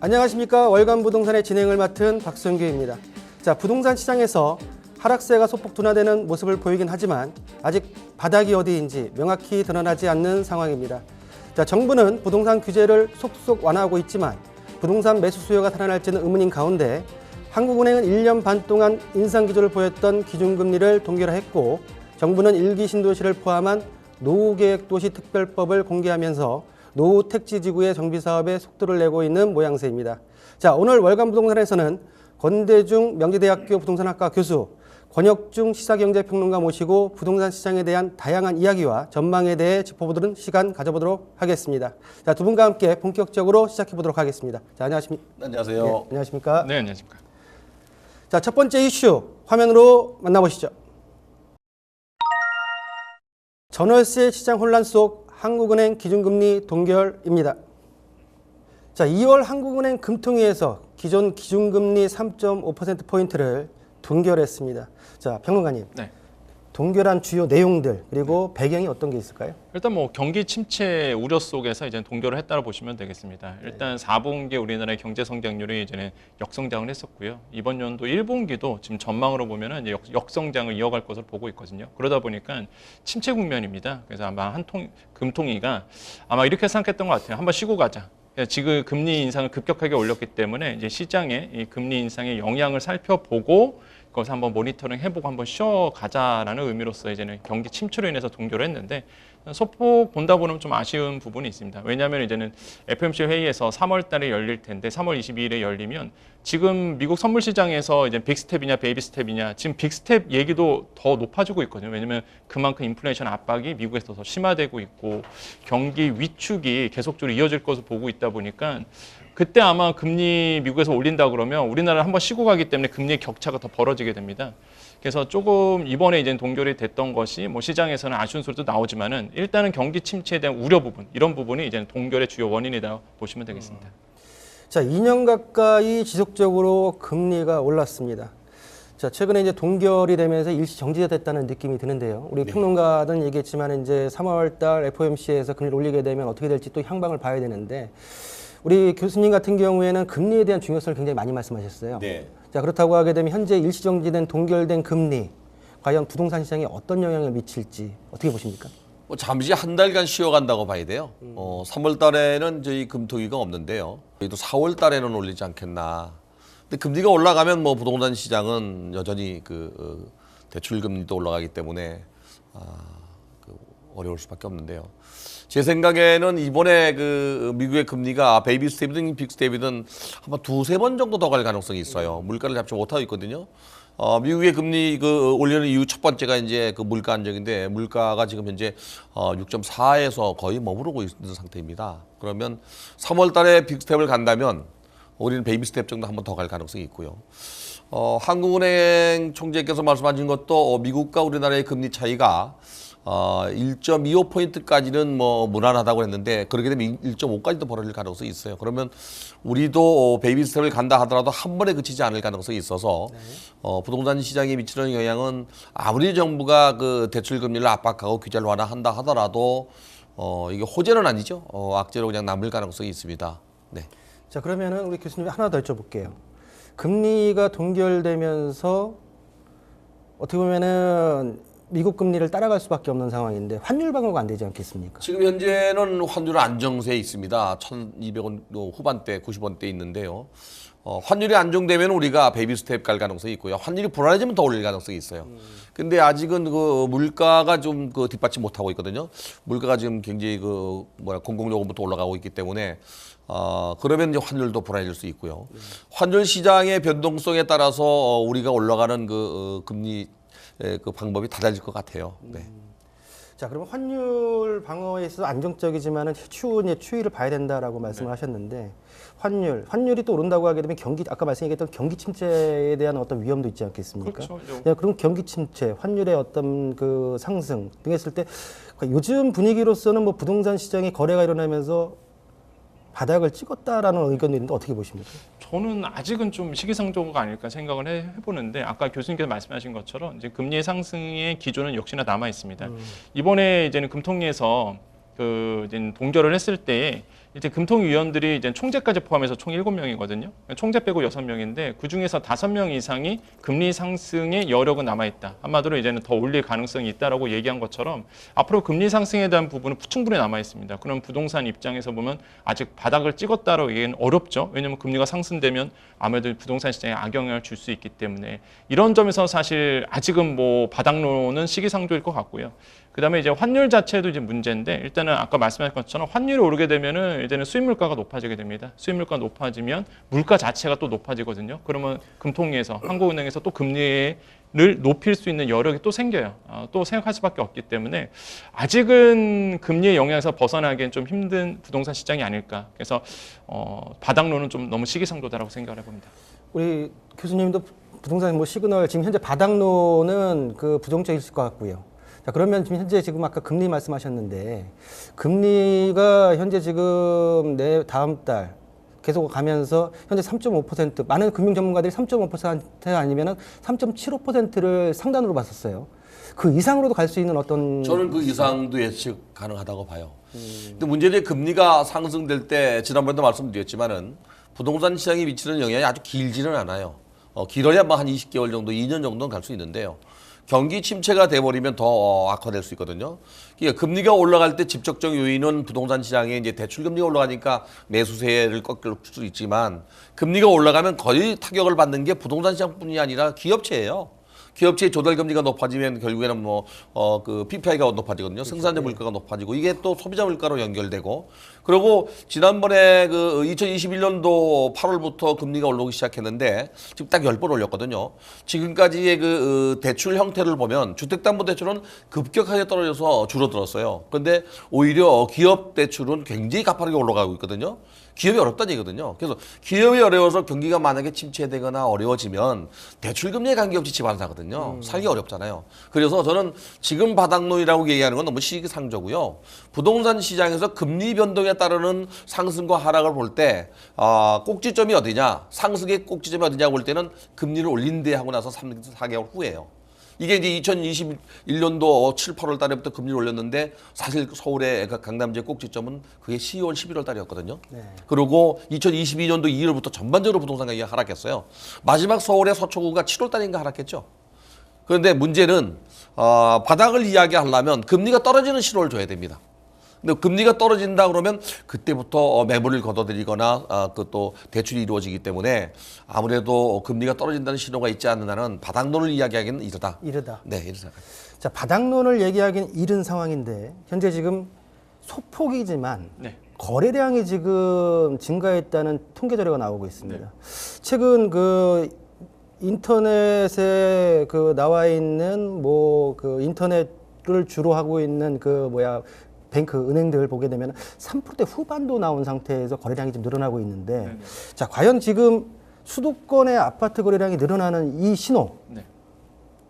안녕하십니까. 월간 부동산의 진행을 맡은 박성규입니다. 자, 부동산 시장에서 하락세가 소폭 둔화되는 모습을 보이긴 하지만 아직 바닥이 어디인지 명확히 드러나지 않는 상황입니다. 자, 정부는 부동산 규제를 속속 완화하고 있지만 부동산 매수 수요가 살아날지는 의문인 가운데 한국은행은 1년 반 동안 인상 기조를 보였던 기준금리를 동결했고 정부는 1기 신도시를 포함한 노후계획도시 특별법을 공개하면서 노후 택지지구의 정비사업에 속도를 내고 있는 모양새입니다. 자, 오늘 월간 부동산에서는 권대중 명지대학교 부동산학과 교수, 권혁중 시사경제평론가 모시고 부동산 시장에 대한 다양한 이야기와 전망에 대해 짚어보도록 시간 가져보도록 하겠습니다. 자, 두 분과 함께 본격적으로 시작해 보도록 하겠습니다. 자, 안녕하십니까? 안녕하세요. 네, 안녕하십니까? 네, 안녕하십니까? 자, 첫 번째 이슈 화면으로 만나보시죠. 전월세 시장 혼란 속 한국은행 기준금리 동결입니다. 자, 2월 한국은행 금통위에서 기존 기준금리 3.5%포인트를 동결했습니다. 자, 평론가님. 네. 동결한 주요 내용들 그리고 배경이 어떤 게 있을까요? 일단 뭐 경기 침체 우려 속에서 이제 동결을 했다고 보시면 되겠습니다. 일단 4분기 우리나라의 경제 성장률이 이제는 역성장을 했었고요. 이번 연도 1분기도 지금 전망으로 보면은 이제 역성장을 이어갈 것으로 보고 있거든요. 그러다 보니까 침체 국면입니다. 그래서 아마 금통위가 아마 이렇게 생각했던 것 같아요. 한번 쉬고 가자. 지금 금리 인상을 급격하게 올렸기 때문에 이제 시장에 이 금리 인상의 영향을 살펴보고 그것을 한번 모니터링 해보고 한번 쉬어가자라는 의미로서 이제는 경기 침체로 인해서 동결을 했는데 소폭 본다 보면 좀 아쉬운 부분이 있습니다. 왜냐하면 이제는 FOMC 회의에서 3월 달에 열릴 텐데 3월 22일에 열리면 지금 미국 선물 시장에서 이제 빅스텝이냐 베이비스텝이냐 지금 빅스텝 얘기도 더 높아지고 있거든요. 왜냐하면 그만큼 인플레이션 압박이 미국에서 더 심화되고 있고 경기 위축이 계속적으로 이어질 것을 보고 있다 보니까 그때 아마 금리 미국에서 올린다 그러면 우리나라를 한번 쉬고 가기 때문에 금리의 격차가 더 벌어지게 됩니다. 그래서 조금 이번에 이제 동결이 됐던 것이 뭐 시장에서는 아쉬운 소리도 나오지만은 일단은 경기 침체에 대한 우려 부분 이런 부분이 이제 동결의 주요 원인이다 보시면 되겠습니다. 자, 2년 가까이 지속적으로 금리가 올랐습니다. 자, 최근에 이제 동결이 되면서 일시 정지가 됐다는 느낌이 드는데요. 우리 평론가는 얘기했지만 이제 3월 달 FOMC에서 금리를 올리게 되면 어떻게 될지 또 향방을 봐야 되는데 우리 교수님 같은 경우에는 금리에 대한 중요성을 굉장히 많이 말씀하셨어요. 네. 자, 그렇다고 하게 되면 현재 일시정지된 동결된 금리 과연 부동산 시장에 어떤 영향을 미칠지 어떻게 보십니까? 뭐 잠시 한 달간 쉬어간다고 봐야 돼요. 3월 달에는 저희 금토기가 없는데요. 저희도 4월 달에는 올리지 않겠나. 근데 금리가 올라가면 뭐 부동산 시장은 여전히 대출 금리도 올라가기 때문에 어려울 수밖에 없는데요. 제 생각에는 이번에 미국의 금리가 베이비 스텝이든 빅 스텝이든 아마 두세 번 정도 더 갈 가능성이 있어요. 물가를 잡지 못하고 있거든요. 미국의 금리 올리는 이유 첫 번째가 이제 물가 안정인데 물가가 지금 현재 6.4에서 거의 머무르고 있는 상태입니다. 그러면 3월 달에 빅 스텝을 간다면 우리는 베이비 스텝 정도 한 번 더 갈 가능성이 있고요. 한국은행 총재께서 말씀하신 것도 미국과 우리나라의 금리 차이가 1.25포인트까지는 뭐 무난하다고 했는데 그렇게 되면 1.5까지도 벌어질 가능성이 있어요. 그러면 우리도 베이비 스텝을 간다 하더라도 한 번에 그치지 않을 가능성이 있어서 부동산 시장에 미치는 영향은 아무리 정부가 대출 금리를 압박하고 규제를 완화한다 하더라도 이게 호재는 아니죠. 악재로 그냥 남을 가능성이 있습니다. 네. 자, 그러면은 우리 교수님 하나 더 여쭤볼게요. 금리가 동결되면서 어떻게 보면은 미국 금리를 따라갈 수밖에 없는 상황인데 환율 방어가 안 되지 않겠습니까? 지금 현재는 환율 안정세에 있습니다. 1,200원 후반대, 90원대 있는데요. 환율이 안정되면 우리가 베이비 스텝 갈 가능성이 있고요. 환율이 불안해지면 더 올릴 가능성이 있어요. 근데 아직은 물가가 좀 뒷받침 못하고 있거든요. 물가가 지금 굉장히 공공요금부터 올라가고 있기 때문에 그러면 이제 환율도 불안해질 수 있고요. 환율 시장의 변동성에 따라서 우리가 올라가는 금리 방법이 달라질 것 같아요. 네. 자, 그러면 환율 방어에 있어서 안정적이지만은 추이를 봐야 된다라고 말씀을 하셨는데 환율이 또 오른다고 하게 되면 아까 말씀드렸던 경기 침체에 대한 어떤 위험도 있지 않겠습니까? 그렇죠. 네, 그럼 경기 침체, 환율의 어떤 상승 등 했을 때 요즘 분위기로서는 뭐 부동산 시장의 거래가 일어나면서 바닥을 찍었다라는 의견도 있는데 어떻게 보십니까? 저는 아직은 좀 시기상조가 아닐까 생각을 해보는데 아까 교수님께서 말씀하신 것처럼 이제 금리의 상승의 기조는 역시나 남아 있습니다. 이번에 이제는 금통위에서 그 이제 동결을 했을 때에 이제 금통위원들이 이제 총재까지 포함해서 총 7명이거든요. 총재 빼고 6명인데 그 중에서 5명 이상이 금리 상승의 여력은 남아 있다. 한마디로 이제는 더 올릴 가능성이 있다라고 얘기한 것처럼 앞으로 금리 상승에 대한 부분은 충분히 남아 있습니다. 그럼 부동산 입장에서 보면 아직 바닥을 찍었다라고 얘기는 어렵죠. 왜냐하면 금리가 상승되면 아무래도 부동산 시장에 악영향을 줄 수 있기 때문에 이런 점에서 사실 아직은 뭐 바닥론은 시기상조일 것 같고요. 그다음에 이제 환율 자체도 이제 문제인데 일단은 아까 말씀하신 것처럼 환율이 오르게 되면은 이제는 수입 물가가 높아지게 됩니다. 수입 물가가 높아지면 물가 자체가 또 높아지거든요. 그러면 금통위에서 한국은행에서 또 금리를 높일 수 있는 여력이 또 생겨요. 또 생각할 수밖에 없기 때문에 아직은 금리의 영향에서 벗어나기엔 좀 힘든 부동산 시장이 아닐까. 그래서 바닥론은 좀 너무 시기상조다라고 생각을 해봅니다. 우리 교수님도 부동산 뭐 시그널 지금 현재 바닥론은 그 부정적일 것 같고요. 자, 그러면 지금 현재 지금 아까 금리 말씀하셨는데 금리가 현재 지금 다음 달 계속 가면서 현재 3.5% 많은 금융 전문가들이 3.5% 아니면은 3.75%를 상단으로 봤었어요. 그 이상으로도 갈 수 있는 어떤 저는 그 이상도 예측 가능하다고 봐요. 근데 문제는 금리가 상승될 때 지난번에도 말씀드렸지만은 부동산 시장에 미치는 영향이 아주 길지는 않아요. 길어야 뭐 한 20개월 정도, 2년 정도는 갈 수 있는데요. 경기 침체가 돼버리면 더 악화될 수 있거든요. 그러니까 금리가 올라갈 때 직접적 요인은 부동산 시장에 이제 대출 금리가 올라가니까 매수세를 꺾을 수 있지만 금리가 올라가면 거의 타격을 받는 게 부동산 시장뿐이 아니라 기업체예요. 기업체의 조달 금리가 높아지면 결국에는 그 PPI가 높아지거든요. 생산자 물가가 높아지고 이게 또 소비자 물가로 연결되고 그리고 지난번에 그 2021년도 8월부터 금리가 올라오기 시작했는데 지금 딱 10번 올렸거든요. 지금까지의 그 대출 형태를 보면 주택담보대출은 급격하게 떨어져서 줄어들었어요. 그런데 오히려 기업 대출은 굉장히 가파르게 올라가고 있거든요. 기업이 어렵다는 얘기거든요. 그래서 기업이 어려워서 경기가 만약에 침체되거나 어려워지면 대출 금리에 관계없이 집안 사거든요. 살기 어렵잖아요. 그래서 저는 지금 바닥론이라고 얘기하는 건 너무 시기상조고요. 부동산 시장에서 금리 변동에 따르는 상승과 하락을 볼 때 꼭지점이 어디냐, 상승의 꼭지점이 어디냐 볼 때는 금리를 올린대 하고 나서 4개월 후예요. 이게 이제 2021년도 7, 8월 달에부터 금리를 올렸는데 사실 서울의 강남지의 꼭지점은 그게 10월, 11월 달이었거든요. 네. 그리고 2022년도 2월부터 전반적으로 부동산 가격이 하락했어요. 마지막 서울의 서초구가 7월 달인가 하락했죠. 그런데 문제는 바닥을 이야기하려면 금리가 떨어지는 신호를 줘야 됩니다. 근데 금리가 떨어진다 그러면 그때부터 매물을 걷어들이거나 그 또 대출이 이루어지기 때문에 아무래도 금리가 떨어진다는 신호가 있지 않는 한은 바닥론을 이야기하기는 이르다. 네, 이르다. 자, 바닥론을 얘기하기는 이른 상황인데 현재 지금 소폭이지만 네. 거래량이 지금 증가했다는 통계 자료가 나오고 있습니다. 최근 그 인터넷에 그 나와 있는 뭐 그 인터넷을 주로 하고 있는 뱅크, 은행들 보게 되면 3%대 후반도 나온 상태에서 거래량이 좀 늘어나고 있는데 네네. 자, 과연 지금 수도권의 아파트 거래량이 늘어나는 이 신호 네.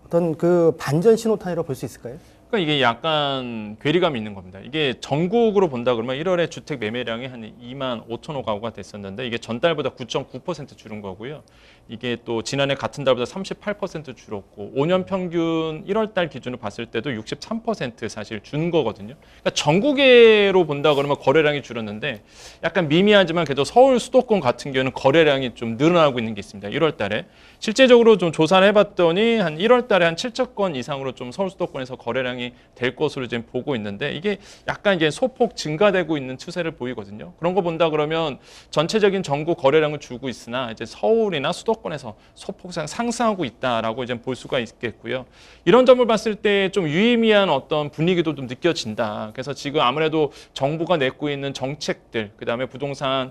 어떤 그 반전 신호탄이라고 볼 수 있을까요? 그러니까 이게 약간 괴리감이 있는 겁니다. 이게 전국으로 본다 그러면 1월에 주택 매매량이 한 2만 5천호 가구가 됐었는데 이게 전달보다 9.9% 줄은 거고요. 이게 또 지난해 같은 달보다 38% 줄었고 5년 평균 1월 달 기준으로 봤을 때도 63% 사실 준 거거든요. 그러니까 전국으로 본다 그러면 거래량이 줄었는데 약간 미미하지만 그래도 서울 수도권 같은 경우는 거래량이 좀 늘어나고 있는 게 있습니다. 1월 달에. 실제적으로 좀 조사를 해봤더니 한 1월 달에 한 7천 건 이상으로 좀 서울 수도권에서 거래량이 될 것으로 지금 보고 있는데 이게 약간 이제 소폭 증가되고 있는 추세를 보이거든요. 그런 거 본다 그러면 전체적인 전국 거래량은 줄고 있으나 이제 서울이나 수도권에서 소폭 상승하고 있다라고 이제 볼 수가 있겠고요. 이런 점을 봤을 때 좀 유의미한 어떤 분위기도 좀 느껴진다. 그래서 지금 아무래도 정부가 내고 있는 정책들, 그다음에 부동산을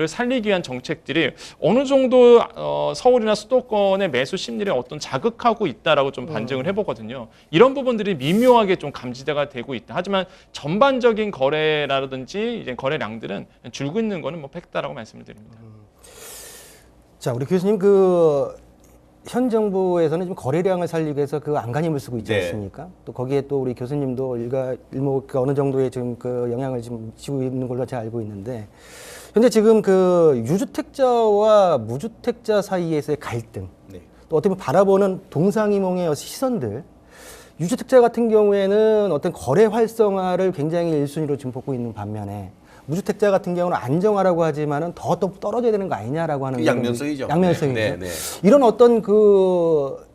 살리기 위한 정책들이 어느 정도 서울이나 수도권의 매수 심리를 어떤 자극하고 있다라고 좀 반증을 해보거든요. 이런 부분들이 미묘하게 좀 감지가 되고 있다. 하지만 전반적인 거래라든지 이제 거래량들은 줄고 있는 거는 뭐 팩트라고 말씀을 드립니다. 자, 우리 교수님 현 정부에서는 지금 거래량을 살리기 위해서 그 안간힘을 쓰고 있지 않습니까? 또 거기에 또 우리 교수님도 일목 어느 정도의 지금 그 영향을 지금 지고 있는 걸로 제가 알고 있는데 현재 지금 그 유주택자와 무주택자 사이에서의 갈등, 또 어떻게 보면 바라보는 동상이몽의 시선들, 유주택자 같은 경우에는 어떤 거래 활성화를 굉장히 1순위로 지금 보고 있는 반면에 무주택자 같은 경우는 안정화라고 하지만은 더 또 떨어져야 되는 거 아니냐라고 하는 그 양면성이죠. 양면성이죠. 네, 네. 이런 어떤 그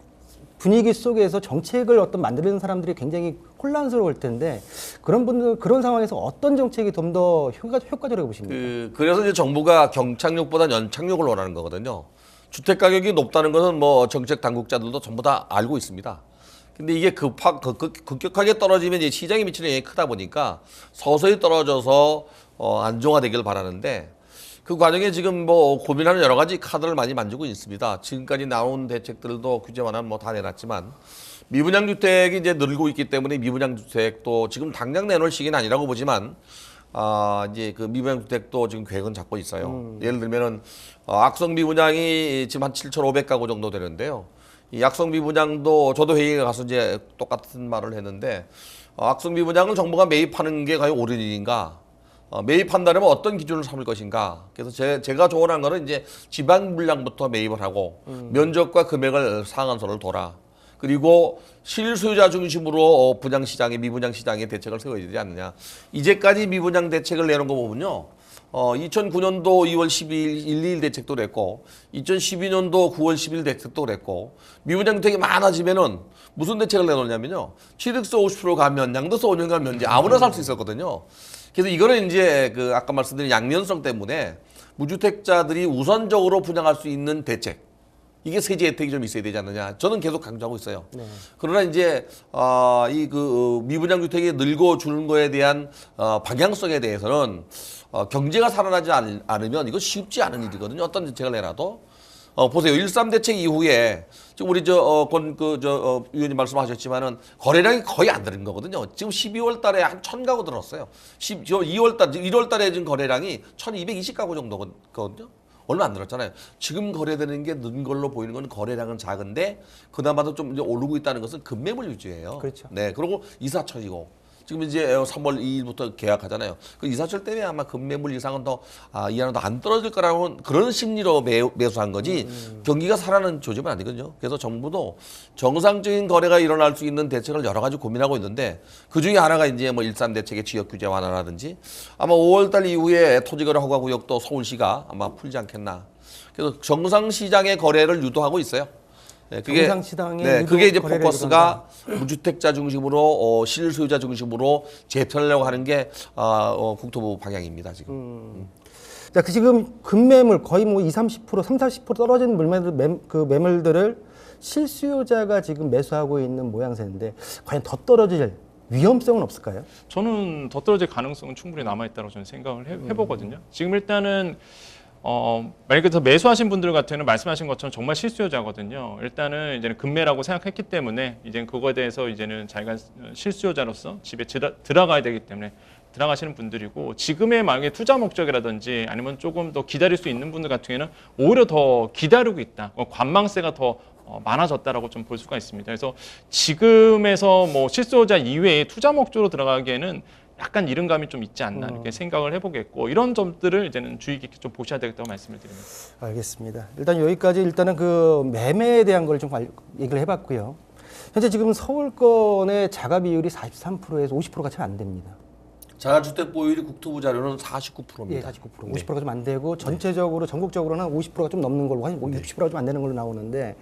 분위기 속에서 정책을 어떤 만드는 사람들이 굉장히 혼란스러울 텐데 그런 상황에서 어떤 정책이 좀 더 효과적이라고 보십니까? 그래서 이제 정부가 경착륙보다 연착륙을 원하는 거거든요. 주택 가격이 높다는 것은 뭐 정책 당국자들도 전부 다 알고 있습니다. 근데 이게 급격하게 떨어지면 이제 시장에 미치는 영향이 크다 보니까 서서히 떨어져서 안정화되길 바라는데 그 과정에 지금 뭐 고민하는 여러 가지 카드를 많이 만지고 있습니다. 지금까지 나온 대책들도 규제 완화는 뭐 다 내놨지만 미분양 주택이 이제 늘고 있기 때문에 미분양 주택도 지금 당장 내놓을 시기는 아니라고 보지만 이제 그 미분양 주택도 지금 계획은 잡고 있어요. 예를 들면은 악성 미분양이 지금 한 7,500가구 정도 되는데요. 이 악성 미분양도 저도 회의에 가서 이제 똑같은 말을 했는데 악성 미분양을 정부가 매입하는 게 과연 옳은 일인가? 매입한다면 어떤 기준을 삼을 것인가? 그래서 제가 조언한 거는 이제 지방 물량부터 매입을 하고 면적과 금액을 상한선을 둬라. 그리고 실소유자 중심으로 분양 시장에 미분양 시장에 대책을 세워야 되지 않느냐. 이제까지 미분양 대책을 내놓은 거 보면요. 2009년도 2월 12일 121 대책도 그랬고 2012년도 9월 10일 대책도 그랬고 미분양 주택이 많아지면은 무슨 대책을 내놓냐면요. 취득세 50% 가면 양도세 5년간 면제 아무나 살 수 있었거든요. 그래서 이거는 이제 그 아까 말씀드린 양면성 때문에 무주택자들이 우선적으로 분양할 수 있는 대책. 이게 세제 혜택이 좀 있어야 되지 않느냐. 저는 계속 강조하고 있어요. 네. 그러나 이제 이 그 미분양 주택이 늘고 주는 거에 대한 방향성에 대해서는 경제가 살아나지 않으면 이거 쉽지 않은 일이거든요. 어떤 대책을 내놔도. 보세요. 13 대책 이후에 지금 우리 위원님 말씀하셨지만은 거래량이 거의 안 되는 거거든요. 지금 12월 달에 한 1,000가구 들었어요. 1월 달에 지금 거래량이 1,220가구 정도거든요. 얼마 안 늘었잖아요. 지금 거래되는 게 는 걸로 보이는 건 거래량은 작은데 그나마도 좀 이제 오르고 있다는 것은 급매물 위주예요. 그렇죠. 네. 그리고 이사철이고 지금 이제 3월 2일부터 계약하잖아요. 그 이사철 때문에 아마 급매물 이상은 더 이 안으로 안 떨어질 거라는 그런 심리로 매수한 거지 경기가 살아나는 조짐은 아니거든요. 그래서 정부도 정상적인 거래가 일어날 수 있는 대책을 여러 가지 고민하고 있는데 그 중에 하나가 이제 뭐 일산 대책의 지역 규제 완화라든지 아마 5월달 이후에 토지거래 허가 구역도 서울시가 아마 풀지 않겠나. 그래서 정상시장의 거래를 유도하고 있어요. 네, 그게 이제 포커스가 무주택자 중심으로 실소유자 중심으로 재편하려고 하는 게 국토부 방향입니다 지금. 자, 지금 급매물 거의 뭐 20, 30%, 30, 40% 떨어진 매물들을 실수요자가 지금 매수하고 있는 모양새인데 과연 더 떨어질 위험성은 없을까요? 저는 더 떨어질 가능성은 충분히 남아있다고 저는 생각을 해보거든요. 지금 일단은 만약에 더 매수하신 분들 같은 경우는 말씀하신 것처럼 정말 실수요자거든요. 일단은 이제는 급매라고 생각했기 때문에 이제는 그거에 대해서 이제는 자기가 실수요자로서 집에 들어가야 되기 때문에 들어가시는 분들이고 지금의 만약에 투자 목적이라든지 아니면 조금 더 기다릴 수 있는 분들 같은 경우에는 오히려 더 기다리고 있다. 관망세가 더 많아졌다라고 좀 볼 수가 있습니다. 그래서 지금에서 뭐 실수요자 이외에 투자 목적으로 들어가기에는 약간 이른감이 좀 있지 않나 이렇게 생각을 해보겠고 이런 점들을 이제는 주의 깊게 좀 보셔야 되겠다고 말씀을 드립니다. 알겠습니다. 일단 여기까지 일단은 그 매매에 대한 걸 좀 얘기를 해봤고요. 현재 지금 서울권의 자가 비율이 43%에서 50%가 채 안 됩니다. 자가주택 보유율이 국토부 자료는 49%입니다. 예, 49%. 50%가 좀 안 되고 전체적으로 전국적으로는 50%가 좀 넘는 걸로 한 60%가 좀 안 되는 걸로 나오는데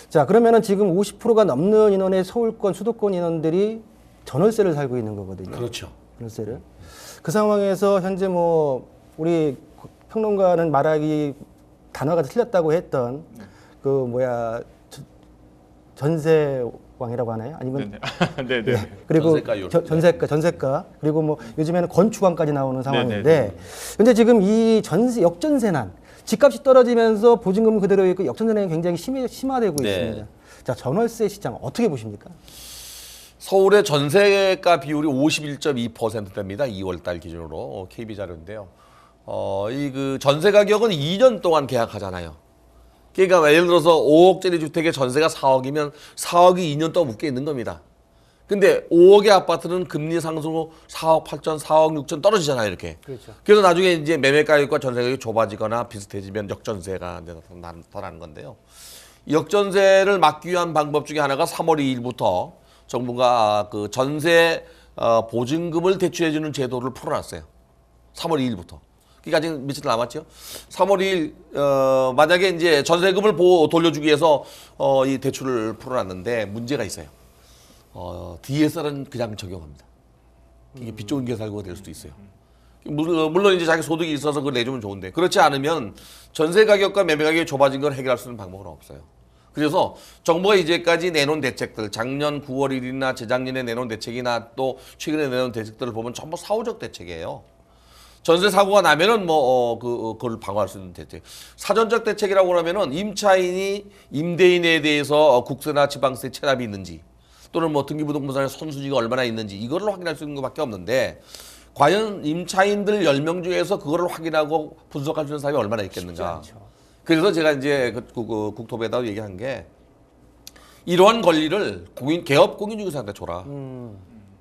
자 그러면은 지금 50%가 넘는 인원의 서울권 수도권 인원들이 전월세를 살고 있는 거거든요. 그렇죠. 전월세를. 그 상황에서 현재 뭐 우리 평론가는 말하기 단어가 틀렸다고 했던 그 뭐야 전세왕이라고 하나요? 아니면 네네. 네. 그리고 전세가 그리고 뭐 요즘에는 건축왕까지 나오는 상황인데 현재 지금 이 역전세난 집값이 떨어지면서 보증금 그대로 있고 역전세난이 굉장히 심화되고 있습니다. 자 전월세 시장 어떻게 보십니까? 서울의 전세가 비율이 51.2%대입니다. 2월달 기준으로 KB 자료인데요. 이 그 전세 가격은 2년 동안 계약하잖아요. 그러니까 예를 들어서 5억짜리 주택의 전세가 4억이면 4억이 2년 동안 묶여 있는 겁니다. 근데 5억의 아파트는 금리 상승으로 4억 8천, 4억 6천 떨어지잖아요, 이렇게. 그렇죠. 그래서 나중에 이제 매매 가격과 전세 가격이 좁아지거나 비슷해지면 역전세가 더 나는 건데요. 역전세를 막기 위한 방법 중에 하나가 3월 2일부터 정부가 그 전세 보증금을 대출해주는 제도를 풀어놨어요. 3월 2일부터. 그러니까 아직 며칠 남았죠. 3월 2일 만약에 이제 전세금을 돌려주기 위해서 이 대출을 풀어놨는데 문제가 있어요. DSR은 그냥 적용합니다. 이게 빚 좋은 게 살고가 될 수도 있어요. 물론 이제 자기 소득이 있어서 그걸 내주면 좋은데 그렇지 않으면 전세 가격과 매매 가격이 좁아진 걸 해결할 수 있는 방법은 없어요. 그래서 정부가 이제까지 내놓은 대책들, 작년 9월 1일이나 재작년에 내놓은 대책이나 또 최근에 내놓은 대책들을 보면 전부 사후적 대책이에요. 전세 사고가 나면은 그걸 방어할 수 있는 대책. 사전적 대책이라고 그러면은 임차인이 임대인에 대해서 국세나 지방세 체납이 있는지 또는 뭐 등기부등본상의 손수지가 얼마나 있는지 이거를 확인할 수 있는 것밖에 없는데 과연 임차인들 10명 중에서 그거를 확인하고 분석할 수 있는 사람이 얼마나 있겠는가. 그래서 제가 이제 국토부에다 얘기한 게 이러한 권리를 개업공인중개사한테 줘라.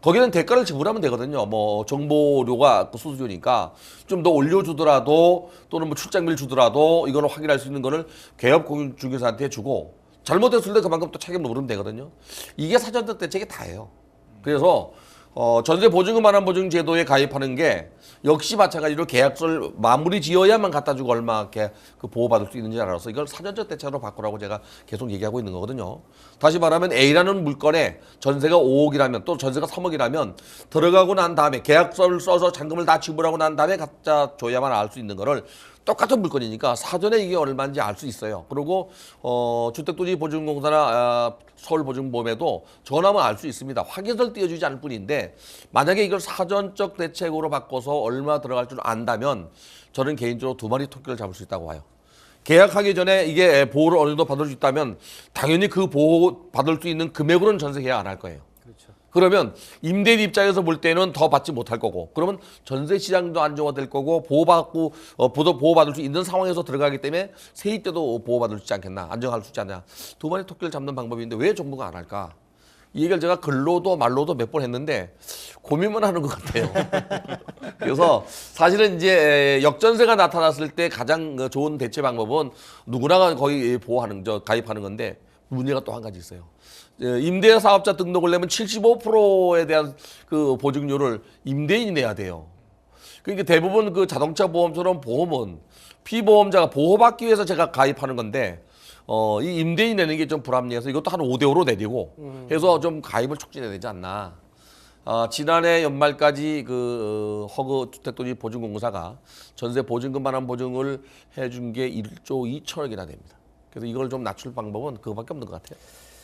거기는 대가를 지불하면 되거든요. 뭐 정보료가 수수료니까 좀 더 올려주더라도 또는 뭐 출장비를 주더라도 이거를 확인할 수 있는 거를 개업공인중개사한테 주고 잘못했을 때 그만큼 또 책임을 물으면 되거든요. 이게 사전적 대책이 다예요. 그래서 전세 보증금 반환 보증 제도에 가입하는 게 역시 마찬가지로 계약서를 마무리 지어야만 갖다 주고 얼마 그 보호받을 수 있는지 알아서 이걸 사전적 대책으로 바꾸라고 제가 계속 얘기하고 있는 거거든요. 다시 말하면 A라는 물건에 전세가 5억이라면 또 전세가 3억이라면 들어가고 난 다음에 계약서를 써서 잔금을 다 지불하고 난 다음에 갖다 줘야만 알 수 있는 거를 똑같은 물건이니까 사전에 이게 얼마인지 알 수 있어요. 그리고 주택토지보증공사나 서울보증보험에도 전화하면 알 수 있습니다. 확인서를 띄워주지 않을 뿐인데 만약에 이걸 사전적 대책으로 바꿔서 얼마 들어갈 줄 안다면 저는 개인적으로 2마리 토끼를 잡을 수 있다고 봐요. 계약하기 전에 이게 보호를 어느 정도 받을 수 있다면 당연히 그 보호 받을 수 있는 금액으로는 전세 계약 안 할 거예요. 그러면 임대인 입장에서 볼 때는 더 받지 못할 거고 그러면 전세 시장도 안정화될 거고 보호받을 수 있는 상황에서 들어가기 때문에 세입 때도 보호받을 수 있지 않겠나 안정할 수 있지 않냐 2마리 토끼를 잡는 방법인데 왜 정부가 안 할까 이 얘기를 제가 글로도 말로도 몇 번 했는데 고민만 하는 것 같아요. 그래서 사실은 이제 역전세가 나타났을 때 가장 좋은 대체 방법은 누구나 거의 가입하는 건데 문제가 또 한 가지 있어요. 임대사업자 등록을 내면 75%에 대한 그 보증료를 임대인이 내야 돼요. 그러니까 대부분 그 자동차 보험처럼 보험은 피보험자가 보호받기 위해서 제가 가입하는 건데 이 임대인이 내는 게 좀 불합리해서 이것도 한 5대5로 내리고 해서 좀 가입을 촉진해야 되지 않나. 지난해 연말까지 그 허그 주택도시 보증공사가 전세 보증금 반환 보증을 해준 게 1조 2천억이나 됩니다. 그래서 이걸 좀 낮출 방법은 그거밖에 없는 것 같아요.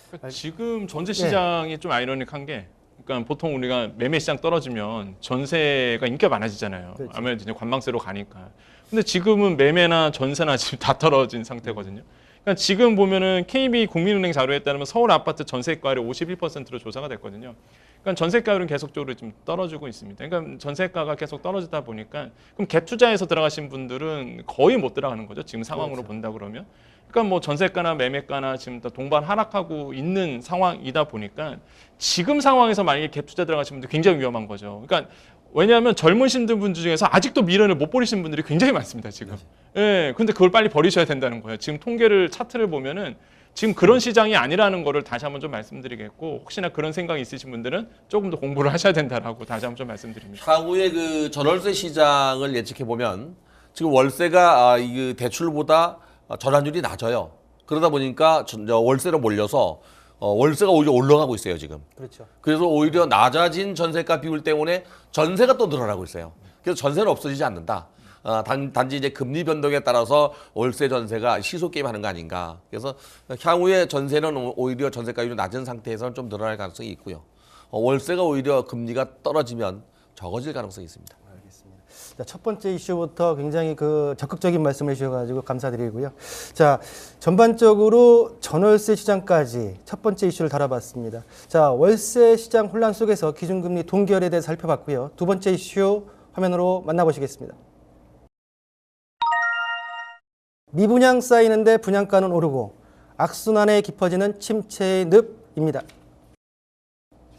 그러니까 지금 전세 시장이 좀 아이러닉한 게, 그러니까 보통 우리가 매매 시장 떨어지면 전세가 인기가 많아지잖아요. 그렇죠. 아무래도 이제 관망세로 가니까. 근데 지금은 매매나 전세나 지금 다 떨어진 상태거든요. 그러니까 지금 보면은 KB 국민은행 자료에 따르면 서울 아파트 전세가율이 51%로 조사가 됐거든요. 그러니까 전세가율은 계속적으로 좀 떨어지고 있습니다. 그러니까 전세가가 계속 떨어지다 보니까 그럼 갭 투자해서 들어가신 분들은 거의 못 들어가는 거죠. 지금 상황으로 그렇죠. 본다 그러면. 그러니까 뭐 전세가나 매매가나 지금 다 동반 하락하고 있는 상황이다 보니까 지금 상황에서 만약에 갭 투자 들어가신 분들 굉장히 위험한 거죠. 그러니까 왜냐하면 젊으신 분들 중에서 아직도 미련을 못 버리신 분들이 굉장히 많습니다, 지금. 예, 근데 그걸 빨리 버리셔야 된다는 거예요. 지금 통계를 차트를 보면은 지금 그런 시장이 아니라는 거를 다시 한번 좀 말씀드리겠고, 혹시나 그런 생각이 있으신 분들은 조금 더 공부를 하셔야 된다라고 다시 한번 좀 말씀드립니다. 향후에 그 전월세 시장을 예측해 보면 지금 월세가 이 대출보다 전환율이 낮아요. 그러다 보니까 월세로 몰려서 월세가 오히려 올라가고 있어요, 지금. 그렇죠. 그래서 오히려 낮아진 전세가 비율 때문에 전세가 또 늘어나고 있어요. 그래서 전세는 없어지지 않는다. 단지 이제 금리 변동에 따라서 월세 전세가 시소 게임 하는 거 아닌가. 그래서 향후에 전세는 오히려 전세가율이 낮은 상태에서는 좀 늘어날 가능성이 있고요. 월세가 오히려 금리가 떨어지면 적어질 가능성이 있습니다. 알겠습니다. 자, 첫 번째 이슈부터 굉장히 그 적극적인 말씀을 주셔가지고 감사드리고요. 자, 전반적으로 전월세 시장까지 첫 번째 이슈를 다뤄봤습니다. 자, 월세 시장 혼란 속에서 기준금리 동결에 대해 살펴봤고요. 두 번째 이슈 화면으로 만나보시겠습니다. 미분양 쌓이는데 분양가는 오르고 악순환에 깊어지는 침체의 늪입니다.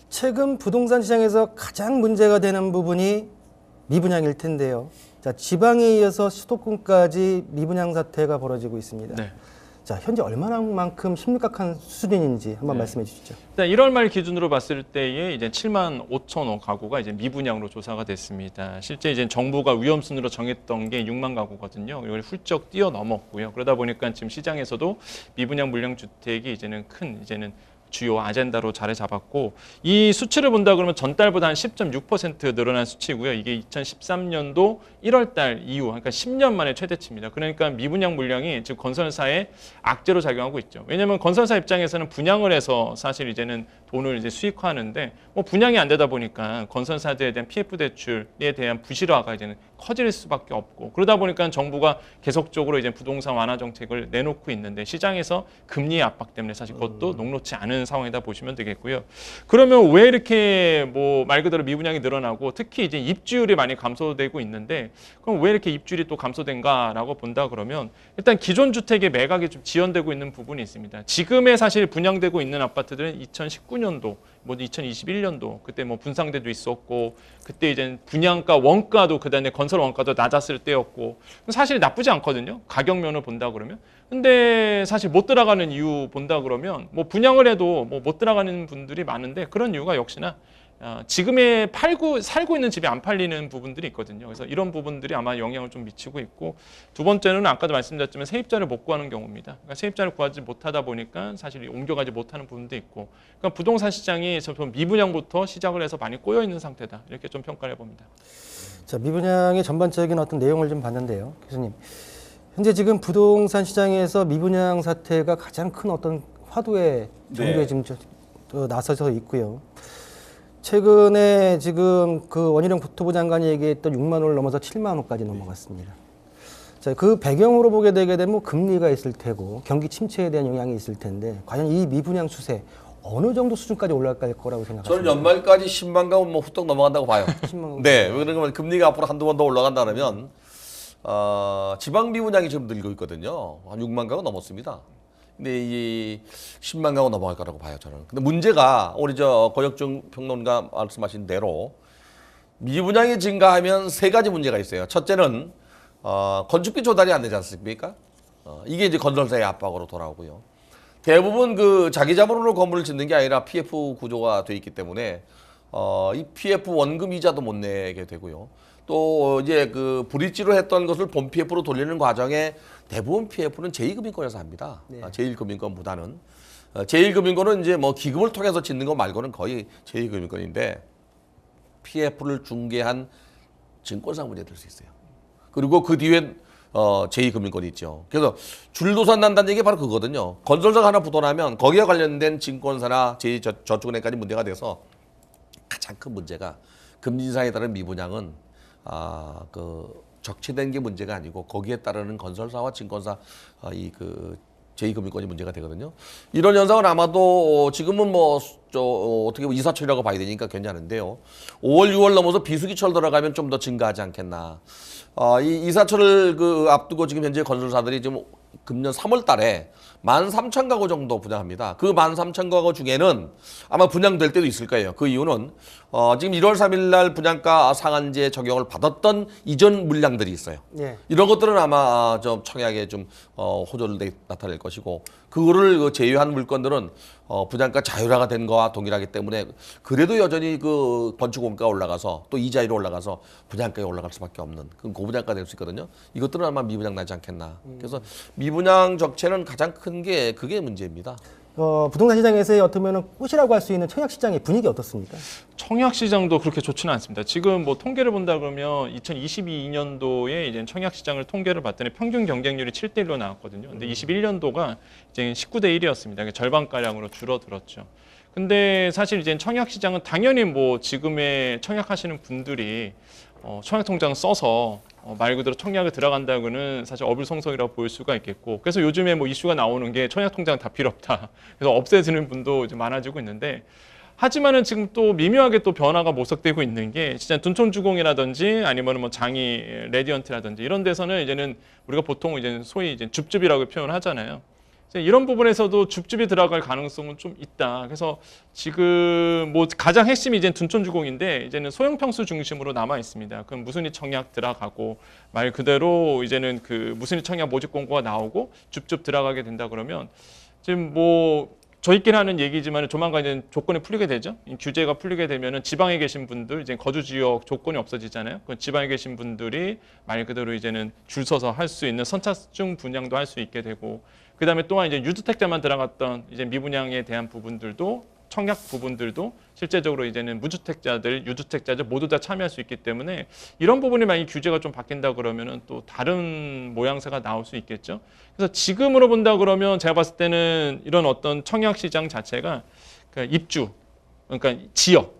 최근 부동산 시장에서 가장 문제가 되는 부분이 미분양일 텐데요. 자, 지방에 이어서 수도권까지 미분양 사태가 벌어지고 있습니다. 네. 자, 현재 얼마만큼 심각한 수준인지 한번 네. 말씀해 주시죠. 일단 1월 말 기준으로 봤을 때에 이제 7만 5천 호 가구가 이제 미분양으로 조사가 됐습니다. 실제 이제 정부가 위험순위로 정했던 게 6만 가구거든요. 이걸 훌쩍 뛰어넘었고요. 그러다 보니까 지금 시장에서도 미분양 물량 주택이 이제는 주요 아젠다로 자리 잡았고, 이 수치를 본다 그러면 전달보다 한 10.6% 늘어난 수치고요. 이게 2013년도 1월 달 이후, 그러니까 10년 만에 최대치입니다. 그러니까 미분양 물량이 지금 건설사에 악재로 작용하고 있죠. 왜냐하면 건설사 입장에서는 분양을 해서 사실 이제는 돈을 이제 수익화하는데, 뭐 분양이 안 되다 보니까 건설사들에 대한 PF 대출에 대한 부실화가 이제는 커질 수밖에 없고, 그러다 보니까 정부가 계속적으로 이제 부동산 완화 정책을 내놓고 있는데, 시장에서 금리 압박 때문에 사실 그것도 녹록지 않은 상황이다 보시면 되겠고요. 그러면 왜 이렇게 뭐 말 그대로 미분양이 늘어나고, 특히 이제 입주율이 많이 감소되고 있는데, 그럼 왜 이렇게 입주율이 또 감소된가라고 본다 그러면, 일단 기존 주택의 매각이 좀 지연되고 있는 부분이 있습니다. 지금의 사실 분양되고 있는 아파트들은 2019년도, 뭐 2021년도 그때 뭐 분상대도 있었고, 그때 이제 분양가 원가도 그다음에 건설 원가도 낮았을 때였고, 사실 나쁘지 않거든요. 가격면을 본다 그러면. 근데 사실 못 들어가는 이유 본다 그러면, 뭐 분양을 해도 뭐 못 들어가는 분들이 많은데, 그런 이유가 역시나 지금의 살고 있는 집이 안 팔리는 부분들이 있거든요. 그래서 이런 부분들이 아마 영향을 좀 미치고 있고, 두 번째는 아까도 말씀드렸지만 세입자를 못 구하는 경우입니다. 그러니까 세입자를 구하지 못하다 보니까 사실 옮겨가지 못하는 부분도 있고, 그러니까 부동산 시장이 좀 미분양부터 시작을 해서 많이 꼬여 있는 상태다, 이렇게 좀 평가를 해봅니다. 자, 미분양의 전반적인 어떤 내용을 좀 봤는데요, 교수님. 현재 지금 부동산 시장에서 미분양 사태가 가장 큰 어떤 화두의 정도에 지금 나서서 있고요. 최근에 지금 그 원희룡 국토부 장관이 얘기했던 6만 호를 넘어서 7만 호까지 넘어갔습니다. 자, 그 배경으로 보게 되게 되면 뭐 금리가 있을 테고 경기 침체에 대한 영향이 있을 텐데, 과연 이 미분양 추세 어느 정도 수준까지 올라갈 거라고 생각하십니까? 저는 연말까지 10만 가면 뭐 후딱 넘어간다고 봐요. 10만 네, 왜 그러냐면 금리가 앞으로 한두 번 더 올라간다 그러면 지방 미분양이 지금 늘고 있거든요. 한 6만 가구 넘었습니다. 근데 이 10만 가구 넘어갈 거라고 봐요, 저는. 근데 문제가 우리 고혁중 평론가 말씀하신 대로 미분양이 증가하면 세 가지 문제가 있어요. 첫째는 건축비 조달이 안 되지 않습니까? 이게 이제 건설사의 압박으로 돌아오고요. 대부분 그 자기 자본으로 건물을 짓는 게 아니라 PF 구조가 돼 있기 때문에 이 PF 원금 이자도 못 내게 되고요. 또 이제 그 브릿지로 했던 것을 본 PF로 돌리는 과정에 대부분 PF는 제2금융권에서 합니다. 네. 제1금융권보다는 제1금융권은 이제 뭐 기금을 통해서 짓는 거 말고는 거의 제2금융권인데, PF를 중개한 증권사 문제 될 수 있어요. 그리고 그 뒤에 제2금융권이 있죠. 그래서 줄도선 난다는 얘기 바로 그거거든요. 건설사가 하나 부도나면 거기에 관련된 증권사나 제2저축은행까지 문제가 돼서, 가장 큰 문제가 금리 인상에 따른 미분양은 적체된 게 문제가 아니고 거기에 따르는 건설사와 증권사 제2금융권이 문제가 되거든요. 이런 현상은 아마도 지금은 어떻게 보면 이사철이라고 봐야 되니까 괜찮은데요. 5월, 6월 넘어서 비수기철 들어가면 좀 더 증가하지 않겠나. 이 이사철을 앞두고 지금 현재 건설사들이 지금 금년 3월 달에 13,000가구 정도 분양합니다. 그 13,000가구 중에는 아마 분양될 때도 있을 거예요. 그 이유는 지금 1월 3일 날 분양가 상한제 적용을 받았던 이전 물량들이 있어요. 예. 이런 것들은 아마 좀 청약에 좀 호조를 나타낼 것이고, 그거를 제외한 물건들은 분양가 자율화가 된 거와 동일하기 때문에 그래도 여전히 그 건축 원가가 올라가서 또 이자율이 올라가서 분양가가 올라갈 수밖에 없는 그 고분양가 될 수 있거든요. 이것들은 아마 미분양 나지 않겠나. 그래서 미분양 적체는 가장 큰 게 그게 문제입니다. 부동산 시장에서의 어쩌면 꽃이라고 할 수 있는 청약 시장의 분위기 어떻습니까? 청약 시장도 그렇게 좋지는 않습니다. 지금 뭐 통계를 본다 그러면 2022년도에 이제 청약 시장을 통계를 봤더니 평균 경쟁률이 7대1로 나왔거든요. 근데 21년도가 이제 19대1이었습니다. 그러니까 절반가량으로 줄어들었죠. 근데 사실 이제 청약 시장은 당연히 뭐 지금의 청약하시는 분들이 청약 통장 써서 말 그대로 청약에 들어간다고는 사실 어불성성이라고 보일 수가 있겠고, 그래서 요즘에 뭐 이슈가 나오는 게 청약 통장 다 필요 없다, 그래서 없애지는 분도 이제 많아지고 있는데, 하지만은 지금 또 미묘하게 또 변화가 모색되고 있는 게, 진짜 둔촌주공이라든지 아니면 뭐 장이 레디언트라든지 이런 데서는 이제는 우리가 보통 이제 소위 이제 줍줍이라고 표현하잖아요. 이제 이런 부분에서도 줍줍이 들어갈 가능성은 좀 있다. 그래서 지금 뭐 가장 핵심이 이제 둔촌주공인데 이제는 소형평수 중심으로 남아 있습니다. 그럼 무순위 청약 들어가고 말 그대로 이제는 그 무순위 청약 모집 공고가 나오고 줍줍 들어가게 된다 그러면 지금 뭐 저희끼리 하는 얘기지만 조만간 이제 조건이 풀리게 되죠. 이 규제가 풀리게 되면은 지방에 계신 분들 이제 거주 지역 조건이 없어지잖아요. 그 지방에 계신 분들이 말 그대로 이제는 줄 서서 할 수 있는 선착순 분양도 할 수 있게 되고, 그다음에 또한 이제 유주택자만 들어갔던 이제 미분양에 대한 부분들도 청약 부분들도 실제적으로 이제는 무주택자들, 유주택자들 모두 다 참여할 수 있기 때문에 이런 부분이 만약 규제가 좀 바뀐다 그러면은 또 다른 모양새가 나올 수 있겠죠. 그래서 지금으로 본다 그러면 제가 봤을 때는 이런 어떤 청약 시장 자체가 그러니까 입주, 그러니까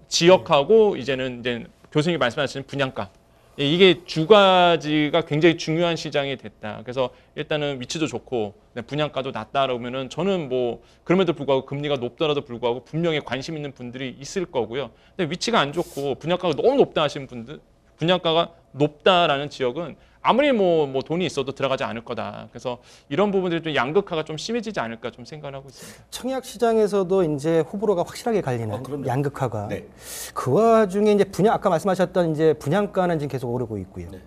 지역하고 이제는 이제 교수님이 말씀하신 분양가, 이게 두 가지가 굉장히 중요한 시장이 됐다. 그래서 일단은 위치도 좋고 분양가도 낮다 그러면은 저는 뭐 그럼에도 불구하고 금리가 높더라도 불구하고 분명히 관심 있는 분들이 있을 거고요. 근데 위치가 안 좋고 분양가가 너무 높다 하시는 분들, 분양가가 높다라는 지역은 아무리 뭐 돈이 있어도 들어가지 않을 거다. 그래서 이런 부분들이 좀 양극화가 좀 심해지지 않을까 좀 생각을 하고 있습니다. 청약 시장에서도 이제 호불호가 확실하게 갈리는 그럼요. 양극화가. 네. 그 와중에 이제 아까 말씀하셨던 이제 분양가는 지금 계속 오르고 있고요. 네.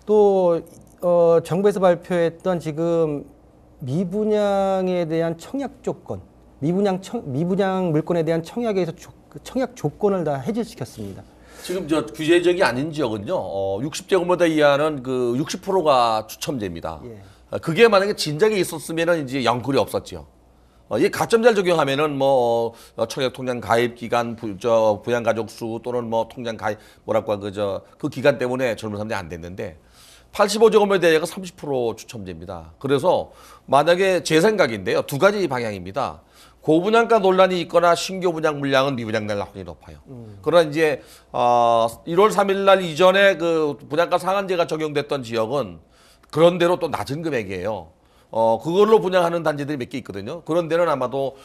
또 정부에서 발표했던 지금 미분양에 대한 청약 조건, 미분양 물건에 대한 청약에서 청약 조건을 다 해제시켰습니다. 지금 저 규제적이 아닌 지역은요, 60제곱미터 이하는 그 60%가 추첨제입니다. 예. 그게 만약에 진작에 있었으면은 이제 영끌이 없었죠. 이 가점제를 적용하면은 뭐 청약 통장 가입 기간, 부양 가족 수 또는 뭐 통장 가입 그 기간 때문에 젊은 사람들이 안 됐는데 85제곱미터 이하가 30% 추첨제입니다. 그래서 만약에 제 생각인데요, 두 가지 방향입니다. 고분양가 논란이 있거나 신규 분양 물량은 미분양 날 확률이 높아요. 그러나 이제 1월 3일 날 이전에 그 분양가 상한제가 적용됐던 지역은 그런 대로 또 낮은 금액이에요. 그걸로 분양하는 단지들이 몇 개 있거든요. 그런 데는 아마도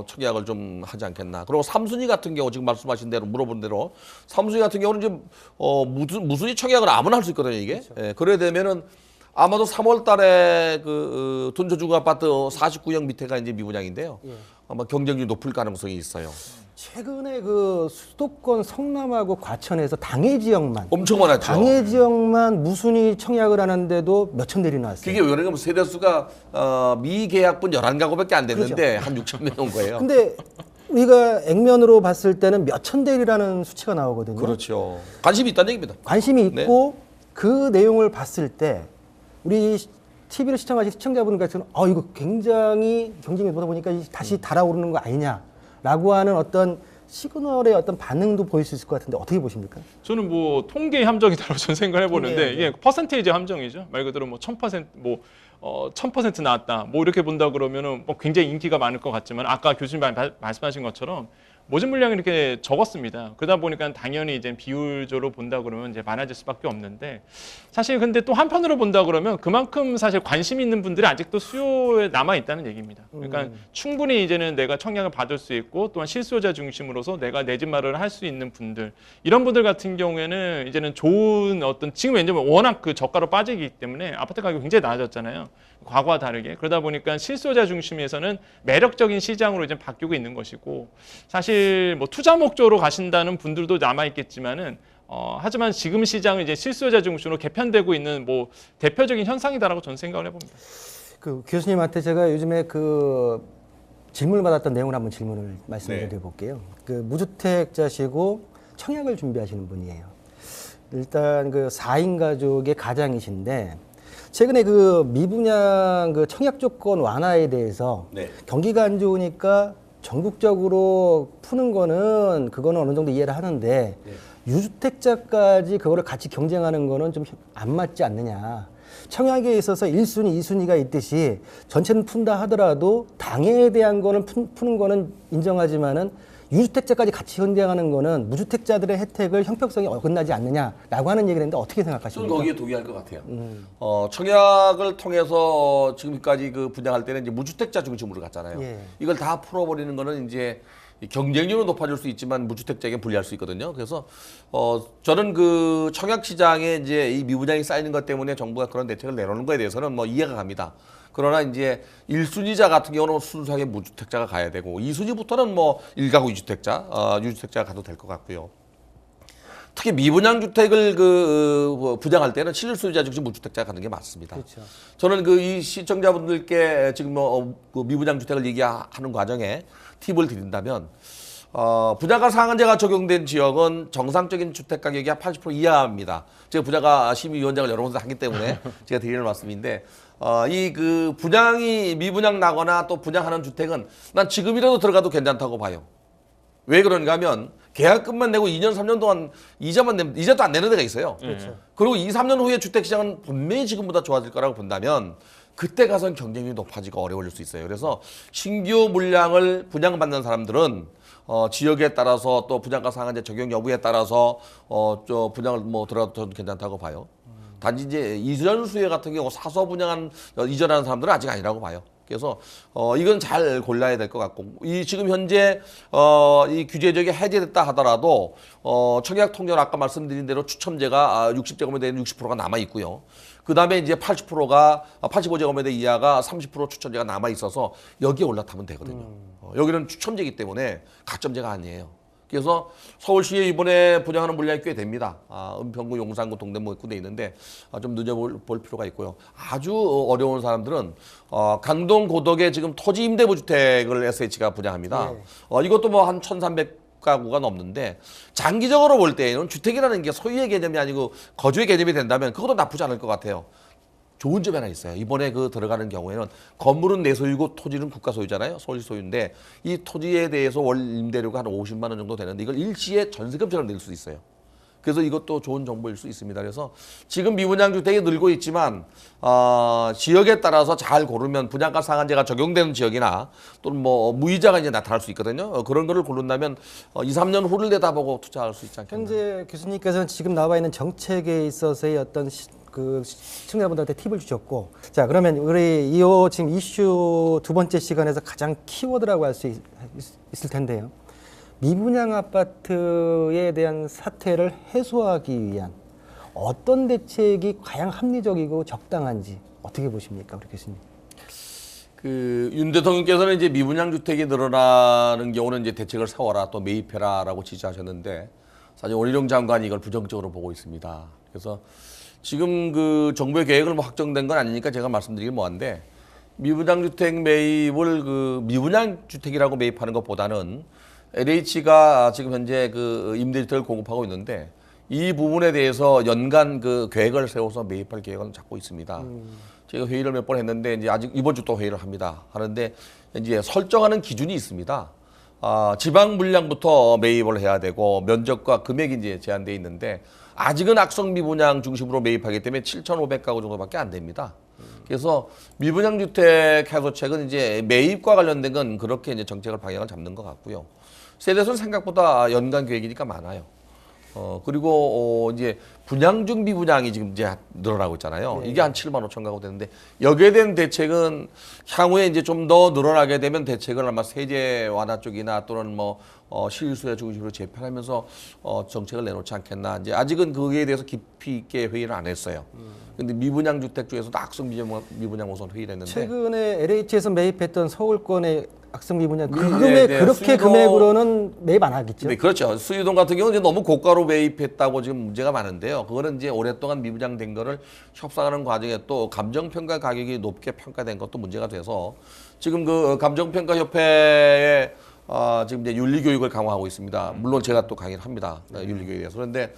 청약을 좀 하지 않겠나. 그리고 3순위 같은 경우 지금 말씀하신 대로 물어본 대로 3순위 같은 경우는 지금 무순위 청약을 아무나 할 수 있거든요, 이게. 그렇죠. 예, 그래 되면은 아마도 3월 달에 그 둔촌주거 아파트 49형 밑에가 이제 미분양인데요. 예. 아마 경쟁률이 높을 가능성이 있어요. 최근에 그 수도권 성남하고 과천에서 당해 지역만 엄청 많았죠. 당해 지역만 무순위 청약을 하는데도 몇천 대리 나왔어요. 그게 왜 그러냐면 세대수가 미계약분 11가구밖에 안 됐는데 한 6천 명 온 거예요. 근데 우리가 액면으로 봤을 때는 몇천 대리라는 수치가 나오거든요. 그렇죠. 관심이 있다는 얘기입니다. 관심이 있고 그 내용을 봤을 때 우리 TV를 시청하신 시청자분께서는 이거 굉장히 경쟁이 보다 보니까 다시 달아오르는 거 아니냐라고 하는 어떤 시그널의 어떤 반응도 보일 수 있을 것 같은데 어떻게 보십니까? 저는 뭐 통계 함정이다라고 저는 생각을 해보는데 통계 이게 퍼센테이지 함정이죠. 말 그대로 뭐 1000% 1000% 나왔다. 뭐 이렇게 본다 그러면은 뭐 굉장히 인기가 많을 것 같지만 아까 교수님 말씀하신 것처럼 모집 물량이 이렇게 적었습니다. 그러다 보니까 당연히 이제 비율적으로 본다 그러면 이제 많아질 수밖에 없는데 사실 근데 또 한편으로 본다 그러면 그만큼 사실 관심 있는 분들이 아직도 수요에 남아 있다는 얘기입니다. 그러니까 충분히 이제는 내가 청약을 받을 수 있고 또한 실수요자 중심으로서 내가 내 집 마련을 할 수 있는 분들, 이런 분들 같은 경우에는 이제는 좋은 어떤 지금 왜냐면 워낙 그 저가로 빠지기 때문에 아파트 가격이 굉장히 낮아졌잖아요. 과거와 다르게. 그러다 보니까 실수요자 중심에서는 매력적인 시장으로 이제 바뀌고 있는 것이고, 사실 뭐 투자 목적으로 가신다는 분들도 남아 있겠지만은 하지만 지금 시장은 이제 실수요자 중심으로 개편되고 있는 뭐 대표적인 현상이다라고 저는 생각을 해봅니다. 그 교수님한테 제가 요즘에 그 질문을 받았던 내용을 한번 말씀을 드려볼게요. 그 무주택자시고 청약을 준비하시는 분이에요. 일단 그 4인 가족의 가장이신데 최근에 그 미분양 그 청약 조건 완화에 대해서 경기가 안 좋으니까 전국적으로 푸는 그거는 어느 정도 이해를 하는데 유주택자까지 그거를 같이 경쟁하는 거는 좀 안 맞지 않느냐. 청약에 있어서 1순위, 2순위가 있듯이 전체는 푼다 하더라도 당해에 대한 거는 푸는 거는 인정하지만은 유주택자까지 같이 경쟁하는 거는 무주택자들의 혜택을 형평성이 어긋나지 않느냐라고 하는 얘기를 했는데 어떻게 생각하십니까? 저는 거기에 동의할 것 같아요. 청약을 통해서 지금까지 그 분양할 때는 이제 무주택자 중심으로 갔잖아요. 예. 이걸 다 풀어버리는 거는 이제 경쟁률은 높아질 수 있지만 무주택자에게 불리할 수 있거든요. 그래서 저는 그 청약 시장에 이제 이 미분양이 쌓이는 것 때문에 정부가 그런 대책을 내놓는 거에 대해서는 뭐 이해가 갑니다. 그러나 이제 1순위자 같은 경우는 순수하게 무주택자가 가야 되고 2순위부터는 뭐 1가구 2주택자, 유주택자가 가도 될 것 같고요. 특히 미분양 주택을 분양할 때는 실수요자 중심 무주택자가 가는 게 맞습니다. 그렇죠. 저는 이 시청자분들께 지금 그 미분양 주택을 얘기하는 과정에 팁을 드린다면 분양가 상한제가 적용된 지역은 정상적인 주택 가격이 한 80% 이하입니다. 제가 분양가 심의위원장을 여러 번 하기 때문에 제가 드리는 말씀인데 분양이 미분양 나거나 또 분양하는 주택은 난 지금이라도 들어가도 괜찮다고 봐요. 왜 그런가 하면 계약금만 내고 2년, 3년 동안 이자만 내면 이자도 안 내는 데가 있어요. 그렇죠. 그리고 2, 3년 후에 주택시장은 분명히 지금보다 좋아질 거라고 본다면 그때 가서는 경쟁률이 높아지고 어려워질 수 있어요. 그래서 신규 물량을 분양받는 사람들은 지역에 따라서 또 분양가 상한제 적용 여부에 따라서 분양을 들어가도 저는 괜찮다고 봐요. 단지 이제 이전 수요 같은 경우 사서 이전하는 사람들은 아직 아니라고 봐요. 그래서 이건 잘 골라야 될 것 같고 지금 현재 이 규제적이 해제됐다 하더라도 청약 통계는 아까 말씀드린 대로 추첨제가 60제곱미터 되는 60%가 남아 있고요. 그 다음에 이제 85제곱미터 이하가 30% 추첨제가 남아 있어서 여기에 올라타면 되거든요. 여기는 추첨제이기 때문에 가점제가 아니에요. 그래서 서울시에 이번에 분양하는 물량이 꽤 됩니다. 은평구, 용산구, 동대문 있고 돼 있는데 좀 늦어볼 필요가 있고요. 아주 어려운 사람들은 강동 고덕에 지금 토지 임대부 주택을 SH가 분양합니다. 이것도 뭐 한 1,300가구가 넘는데 장기적으로 볼 때에는 주택이라는 게 소유의 개념이 아니고 거주의 개념이 된다면 그것도 나쁘지 않을 것 같아요. 좋은 점이 하나 있어요. 이번에 들어가는 경우에는 건물은 내 소유고 토지는 국가 소유잖아요. 서울시 소유인데 이 토지에 대해서 월 임대료가 한 50만 원 정도 되는데 이걸 일시에 전세금처럼 낼 수 있어요. 그래서 이것도 좋은 정보일 수 있습니다. 그래서 지금 미분양 주택이 늘고 있지만 지역에 따라서 잘 고르면 분양가 상한제가 적용되는 지역이나 또는 뭐 무이자가 이제 나타날 수 있거든요. 그런 거를 고른다면 2, 3년 후를 내다보고 투자할 수 있지 않겠나. 현재 교수님께서는 지금 나와 있는 정책에 있어서의 어떤 시청자분들한테 팁을 주셨고, 자 그러면 우리 지금 이슈 두 번째 시간에서 가장 키워드라고 할 수 있을 텐데요. 미분양 아파트에 대한 사태를 해소하기 위한 어떤 대책이 과연 합리적이고 적당한지 어떻게 보십니까, 우리 교수님? 윤 대통령께서는 이제 미분양 주택이 늘어나는 경우는 이제 대책을 세워라 또 매입해라라고 지시하셨는데 사실 원희룡 장관이 이걸 부정적으로 보고 있습니다. 그래서 지금 정부의 계획을 확정된 건 아니니까 제가 말씀드리긴 뭐한데 미분양 주택 매입을 미분양 주택이라고 매입하는 것보다는 LH가 지금 현재 임대주택을 공급하고 있는데 이 부분에 대해서 연간 계획을 세워서 매입할 계획을 잡고 있습니다. 제가 회의를 몇 번 했는데 이제 아직 이번 주 또 회의를 하는데 이제 설정하는 기준이 있습니다. 지방 물량부터 매입을 해야 되고 면적과 금액이 이제 제한되어 있는데 아직은 악성 미분양 중심으로 매입하기 때문에 7,500가구 정도밖에 안 됩니다. 그래서 미분양 주택 해소책은 이제 매입과 관련된 건 그렇게 이제 정책을 방향을 잡는 것 같고요. 세대수는 생각보다 연간 계획이니까 많아요. 그리고 이제 분양 중 미분양이 지금 이제 늘어나고 있잖아요. 이게 한 7만 5천 가구 되는데 여기에 대한 대책은 향후에 이제 좀 더 늘어나게 되면 대책을 아마 세제 완화 쪽이나 또는 뭐 실수요 중심으로 재편하면서 정책을 내놓지 않겠나. 이제 아직은 거기에 대해서 깊이 있게 회의를 안 했어요. 근데 미분양 주택 중에서도 악성 미분양 우선 회의를 했는데 최근에 LH에서 매입했던 서울권의 악성 미분양 그렇게 수유도, 금액으로는 매입 안 하겠죠? 네, 그렇죠. 수유동 같은 경우는 이제 너무 고가로 매입했다고 지금 문제가 많은데요. 그거는 이제 오랫동안 미분양된 거를 협상하는 과정에 또 감정평가 가격이 높게 평가된 것도 문제가 돼서 지금 감정평가협회에 지금 이제 윤리교육을 강화하고 있습니다. 물론 제가 또 강의를 합니다. 윤리교육에 대해서. 그런데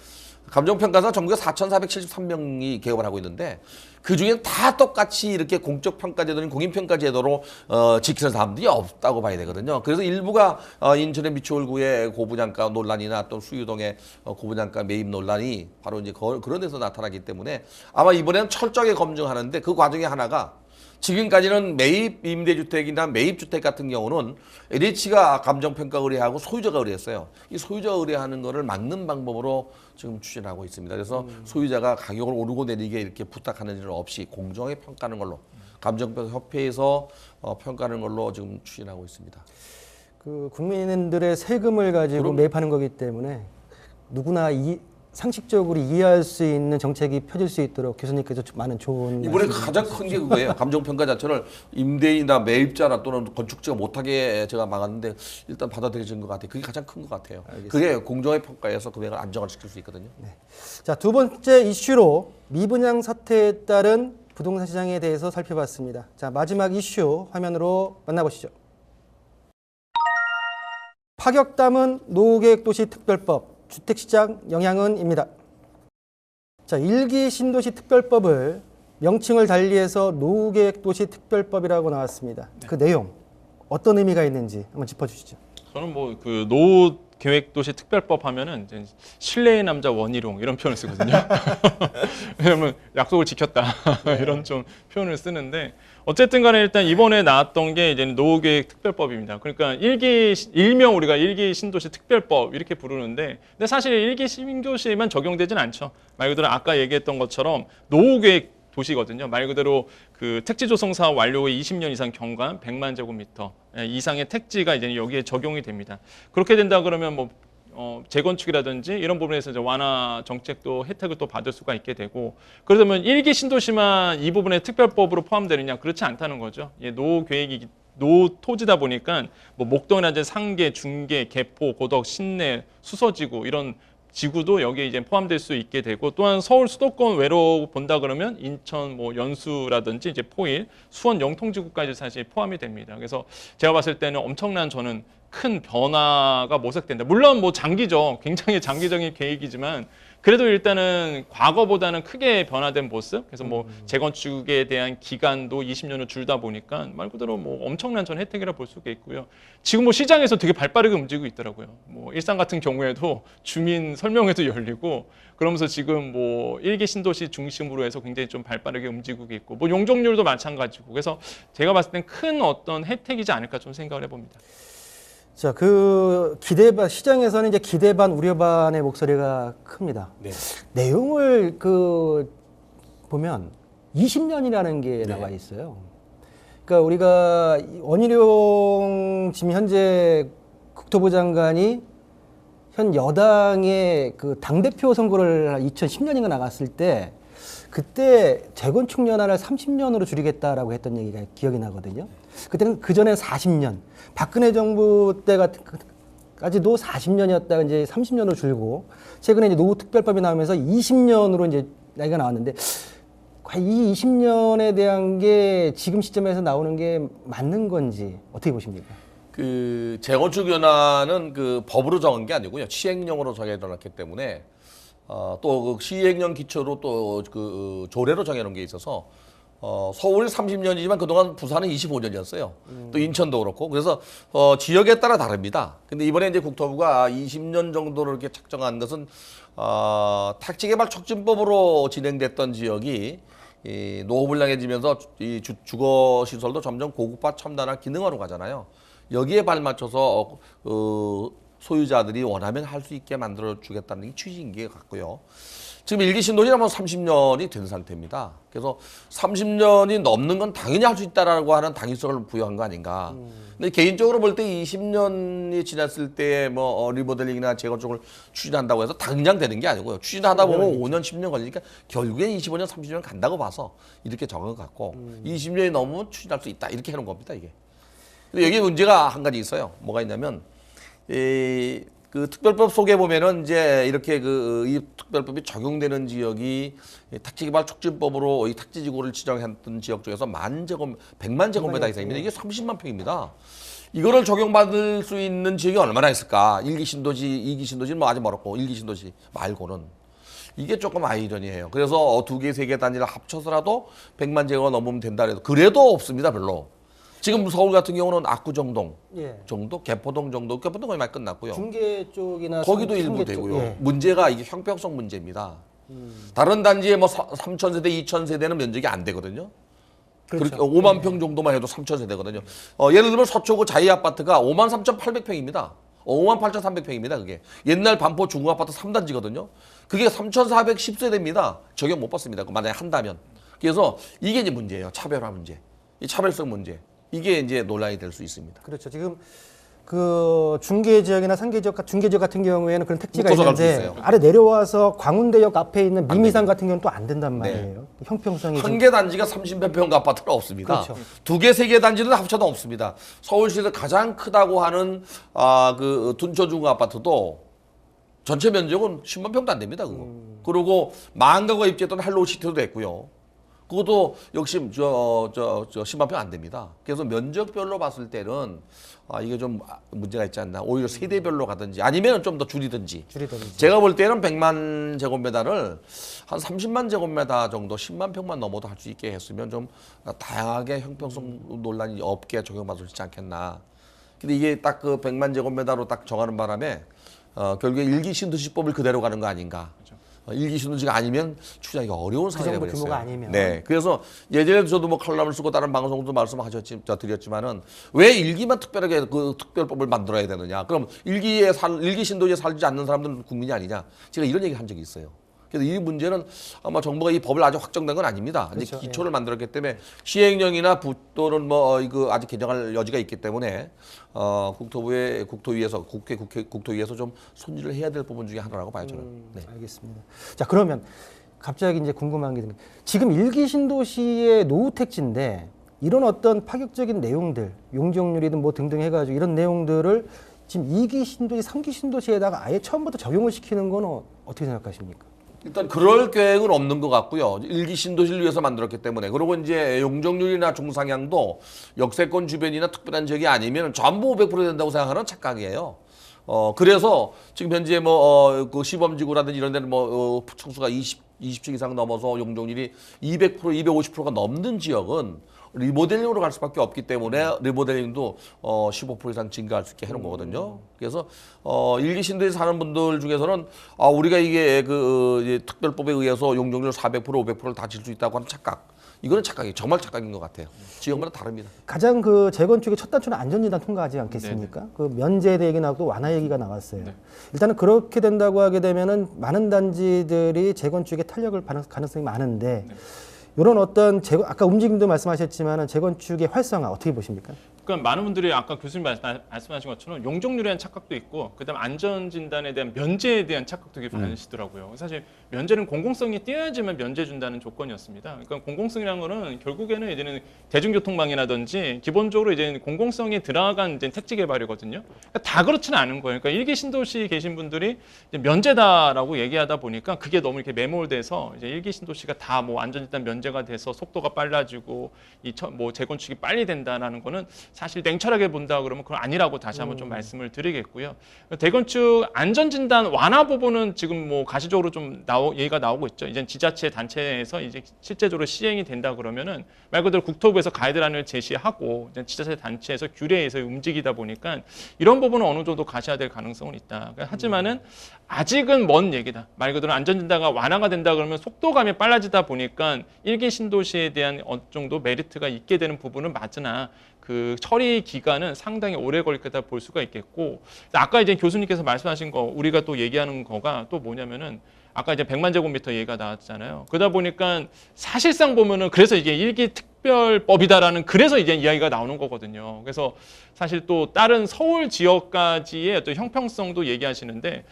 감정평가사 전국에 4,473명이 개업을 하고 있는데 그중에 다 똑같이 이렇게 공적평가제도는 공인평가제도로 지키는 사람들이 없다고 봐야 되거든요. 그래서 일부가 인천의 미추홀구의 고분양가 논란이나 또 수유동의 고분양가 매입 논란이 바로 이제 그런 데서 나타나기 때문에 아마 이번에는 철저하게 검증하는데 그 과정의 하나가 지금까지는 매입 임대주택이나 매입주택 같은 경우는 LH가 감정평가 의뢰하고 소유자가 의뢰했어요. 이 소유자가 의뢰하는 거를 막는 방법으로 지금 추진하고 있습니다. 그래서 소유자가 가격을 오르고 내리게 이렇게 부탁하는 일 없이 공정하게 평가하는 걸로 감정평가 협회에서 평가하는 걸로 지금 추진하고 있습니다. 국민들의 세금을 가지고 매입하는 거기 때문에 누구나 상식적으로 이해할 수 있는 정책이 펴질 수 있도록 교수님께서 많은 좋은 이번에 말씀 가장 큰 게 그거예요. 감정평가 자체를 임대인이나 매입자나 또는 건축주가 못하게 제가 막았는데 일단 받아들여진 것 같아요. 그게 가장 큰 것 같아요. 알겠습니다. 그게 공정의 평가에서 금액을 안정화 시킬 수 있거든요. 자, 두 번째 이슈로 미분양 사태에 따른 부동산 시장에 대해서 살펴봤습니다. 자, 마지막 이슈 화면으로 만나보시죠. 파격 담은 노후계획도시 특별법 주택시장 영향은입니다. 자, 1기 신도시 특별법을 명칭을 달리해서 노후계획도시 특별법이라고 나왔습니다. 그 내용 어떤 의미가 있는지 한번 짚어주시죠. 저는 뭐 그 노후 계획도시 특별법 하면은 이제 실내의 남자 원희룡 이런 표현을 쓰거든요. 왜냐면 약속을 지켰다 이런 좀 표현을 쓰는데 어쨌든 간에 일단 이번에 나왔던 게 이제 노후 계획 특별법입니다. 그러니까 일명 우리가 1기 신도시 특별법 이렇게 부르는데 근데 사실 1기 신도시에만 적용되진 않죠. 말 그대로 아까 얘기했던 것처럼 노후 계획 도시거든요. 말 그대로 그 택지 조성 사업 완료 후 20년 이상 경관 100만 제곱미터 이상의 택지가 이제 여기에 적용이 됩니다. 그렇게 된다 그러면 뭐 재건축이라든지 이런 부분에서 이제 완화 정책도 혜택을 또 받을 수가 있게 되고 그러면 1기 신도시만 이 부분에 특별법으로 포함되느냐 그렇지 않다는 거죠. 노후 계획이 노 토지다 보니까 뭐 목동이나 상계, 중계, 개포, 고덕, 신내, 수서지구 이런 지구도 여기에 이제 포함될 수 있게 되고 또한 서울 수도권 외로 본다 그러면 인천 뭐 연수라든지 이제 포일, 수원 영통지구까지 사실 포함이 됩니다. 그래서 제가 봤을 때는 엄청난 저는 큰 변화가 모색된다. 물론 뭐 장기죠. 굉장히 장기적인 계획이지만 그래도 일단은 과거보다는 크게 변화된 모습. 그래서 뭐 재건축에 대한 기간도 20년을 줄다 보니까 말 그대로 뭐 엄청난 전 혜택이라 볼 수가 있고요. 지금 뭐 시장에서 되게 발빠르게 움직이고 있더라고요. 뭐 일산 같은 경우에도 주민 설명회도 열리고 그러면서 지금 뭐 1기 신도시 중심으로 해서 굉장히 좀 발빠르게 움직이고 있고 뭐 용적률도 마찬가지고 그래서 제가 봤을 땐 큰 어떤 혜택이지 않을까 좀 생각을 해봅니다. 자, 그 기대반 시장에서는 이제 기대 반 우려 반의 목소리가 큽니다. 네. 내용을 그 보면 20년이라는 게 나와 있어요. 그러니까 우리가 원희룡 지금 현재 국토부 장관이 현 여당의 그 당대표 선거를 2010년인가 나갔을 때 그때 재건축 연한을 30년으로 줄이겠다라고 했던 얘기가 기억이 나거든요. 그때는 그 전에 40년, 박근혜 정부 때까지도 40년이었다가 이제 30년으로 줄고 최근에 이제 노후 특별법이 나오면서 20년으로 이제 나이가 나왔는데 과연 이 20년에 대한 게 지금 시점에서 나오는 게 맞는 건지 어떻게 보십니까? 그 재건축 연한은 그 법으로 정한 게 아니고요. 시행령으로 정해놨기 때문에 또 그 시행령 기초로 또 그 조례로 정해놓은 게 있어서 서울 30년이지만 그동안 부산은 25년이었어요. 또 인천도 그렇고 그래서 지역에 따라 다릅니다. 근데 이번에 이제 국토부가 20년 정도로 이렇게 책정한 것은 택지개발 촉진법으로 진행됐던 지역이 이 노후불량해지면서 이 주거 시설도 점점 고급화 첨단화 기능화로 가잖아요. 여기에 발맞춰서 소유자들이 원하면 할 수 있게 만들어 주겠다는 게 취지인 게 같고요. 지금 1기 신도시라면 30년이 된 상태입니다. 그래서 30년이 넘는 건 당연히 할 수 있다라고 하는 당위성을 부여한 거 아닌가. 근데 개인적으로 볼 때 20년이 지났을 때 뭐 리모델링이나 재건축을 추진한다고 해서 당장 되는 게 아니고요. 추진하다 보면 5년, 10년 걸리니까 결국엔 25년, 30년 간다고 봐서 이렇게 정한 것 같고 20년이 넘으면 추진할 수 있다 이렇게 해놓은 겁니다, 이게. 근데 여기 문제가 한 가지 있어요. 뭐가 있냐면 그 특별법 속에 보면은 이제 이렇게 이 특별법이 적용되는 지역이 택지개발 촉진법으로 이 택지지구를 지정했던 지역 중에서 100만 제곱미터 이상입니다. 이게 30만 평입니다. 이거를 적용받을 수 있는 지역이 얼마나 있을까? 1기 신도시, 2기 신도시는 뭐 아직 멀었고 1기 신도시 말고는 이게 조금 아이러니해요. 그래서 2개, 3개 단위를 합쳐서라도 100만 제곱미터 넘으면 된다 해도 그래도 없습니다, 별로. 지금 서울 같은 경우는 압구정동 정도, 개포동 정도, 개포동 거의 많이 끝났고요. 중계 쪽이나 거기도 일부 되고요. 문제가 이게 형평성 문제입니다. 다른 단지에 뭐 3,000세대, 2,000세대는 면적이 안 되거든요. 그렇죠. 그렇게 5만 평 정도만 해도 3,000세대거든요. 예를 들면 서초구 자이 아파트가 53,800평입니다. 58,300평입니다. 그게 옛날 반포 중구 아파트 3단지거든요. 그게 3,410세대입니다. 적용 못 받습니다. 만약에 한다면. 그래서 이게 이제 문제예요. 차별화 문제. 이 차별성 문제. 이게 이제 논란이 될 수 있습니다. 그렇죠. 지금 그 중계 지역이나 상계 지역, 중계 지역 같은 경우에는 그런 택지가 묶어서 갈수 있는데 있어요. 아래 내려와서 광운대역 앞에 있는 미미산 같은 경우는 또 안 된단 말이에요. 형평성이 좀 한 개 단지가 30몇 평 아파트가 없습니다. 그렇죠. 두 개, 세 개 단지는 합쳐도 없습니다. 서울시에서 가장 크다고 하는 그 둔초중 아파트도 전체 면적은 10만 평도 안 됩니다. 그거. 그리고 망가가 입주했던 할로우시티도 됐고요. 그것도 역시 10만 평 안 됩니다. 그래서 면적별로 봤을 때는 이게 좀 문제가 있지 않나. 오히려 세대별로 가든지 아니면 좀 더 줄이든지. 제가 볼 때는 100만 제곱미터를 한 30만 제곱미터 정도 10만 평만 넘어도 할 수 있게 했으면 좀 다양하게 형평성 논란이 없게 적용받을 수 있지 않겠나. 근데 이게 딱 그 100만 제곱미터로 딱 정하는 바람에 결국에 일기 신도시법을 그대로 가는 거 아닌가. 일기 신도시가 아니면 추진하기가 어려운 상황이 정도 되버렸어요. 규모가 아니면. 네, 그래서 예전에도 저도 뭐 칼럼을 쓰고 다른 방송도 드렸지만은 왜 일기만 특별하게 그 특별법을 만들어야 되느냐? 그럼 일기 신도시에 살지 않는 사람들은 국민이 아니냐? 제가 이런 얘기 한 적이 있어요. 그래서 이 문제는 아마 정부가 이 법을 아주 확정된 건 아닙니다. 그렇죠. 이제 기초를 만들었기 때문에 시행령이나 또는 뭐 이거 아직 개정할 여지가 있기 때문에 국토위에서 좀 손질을 해야 될 부분 중에 하나라고 봐요 저는. 네. 알겠습니다. 자, 그러면 갑자기 이제 궁금한 게 지금 일기 신도시의 노후 택지인데 이런 어떤 파격적인 내용들, 용적률이든 뭐 등등 해가지고 이런 내용들을 지금 2기 신도시, 3기 신도시에다가 아예 처음부터 적용을 시키는 건 어떻게 생각하십니까? 일단 그럴 계획은 없는 것 같고요. 일기 신도시를 위해서 만들었기 때문에. 그리고 이제 용적률이나 중상향도 역세권 주변이나 특별한 지역이 아니면 전부 500% 된다고 생각하는 착각이에요. 그래서 지금 현재 그 시범지구라든지 이런 데는 층수가 20층 이상 넘어서 용적률이 200%, 250%가 넘는 지역은 리모델링으로 갈 수밖에 없기 때문에 리모델링도 15% 이상 증가할 수 있게 해놓은 거거든요. 그래서 일기 신도시 사는 분들 중에서는 우리가 이게 이제 특별법에 의해서 용적률 400%, 500%를 다 질 수 있다고 하는 착각. 이거는 착각이에요. 정말 착각인 것 같아요. 지역마다 다릅니다. 가장 그 재건축의 첫 단추는 안전진단 통과하지 않겠습니까? 그 면제대 얘기 나오고 완화 얘기가 나왔어요. 네. 일단은 그렇게 된다고 하게 되면은 많은 단지들이 재건축에 탄력을 받을 가능성이 많은데 이런 어떤 아까 움직임도 말씀하셨지만 재건축의 활성화 어떻게 보십니까? 그러니까 많은 분들이 아까 교수님 말씀하신 것처럼 용적률에 대한 착각도 있고 그다음 안전진단에 대한 면제에 대한 착각도 많으시더라고요. 사실 면제는 공공성이 뛰어야지만 면제 준다는 조건이었습니다. 그러니까 공공성이라는 거는 결국에는 이제는 대중교통망이라든지 기본적으로 이제 공공성이 들어간 이제 택지 개발이거든요. 그러니까 다 그렇지는 않은 거예요. 그러니까 일기 신도시 계신 분들이 이제 면제다라고 얘기하다 보니까 그게 너무 이렇게 매몰돼서 이제 일기 신도시가 다 뭐 안전진단 면제가 돼서 속도가 빨라지고 뭐 재건축이 빨리 된다라는 거는 사실 냉철하게 본다 그러면 그건 아니라고 다시 한번 좀 말씀을 드리겠고요. 대건축 안전진단 완화 부분은 지금 뭐 가시적으로 좀 얘기가 나오고 있죠. 이제 지자체 단체에서 이제 실제적으로 시행이 된다 그러면은 말 그대로 국토부에서 가이드라인을 제시하고 이제 지자체 단체에서 규례에서 움직이다 보니까 이런 부분은 어느 정도 가셔야 될 가능성은 있다. 하지만은 아직은 먼 얘기다. 말 그대로 안전진단가 완화가 된다 그러면 속도감이 빨라지다 보니까 일기 신도시에 대한 어느 정도 메리트가 있게 되는 부분은 맞으나 그 처리 기간은 상당히 오래 걸릴 거다 볼 수가 있겠고 아까 이제 교수님께서 말씀하신 거 우리가 또 얘기하는 거가 또 뭐냐면은 아까 이제 100만 제곱미터 얘기가 나왔잖아요. 그러다 보니까 사실상 보면은 그래서 이게 일기 특별법이다라는 그래서 이제 이야기가 나오는 거거든요. 그래서 사실 또 다른 서울 지역까지의 어떤 형평성도 얘기하시는데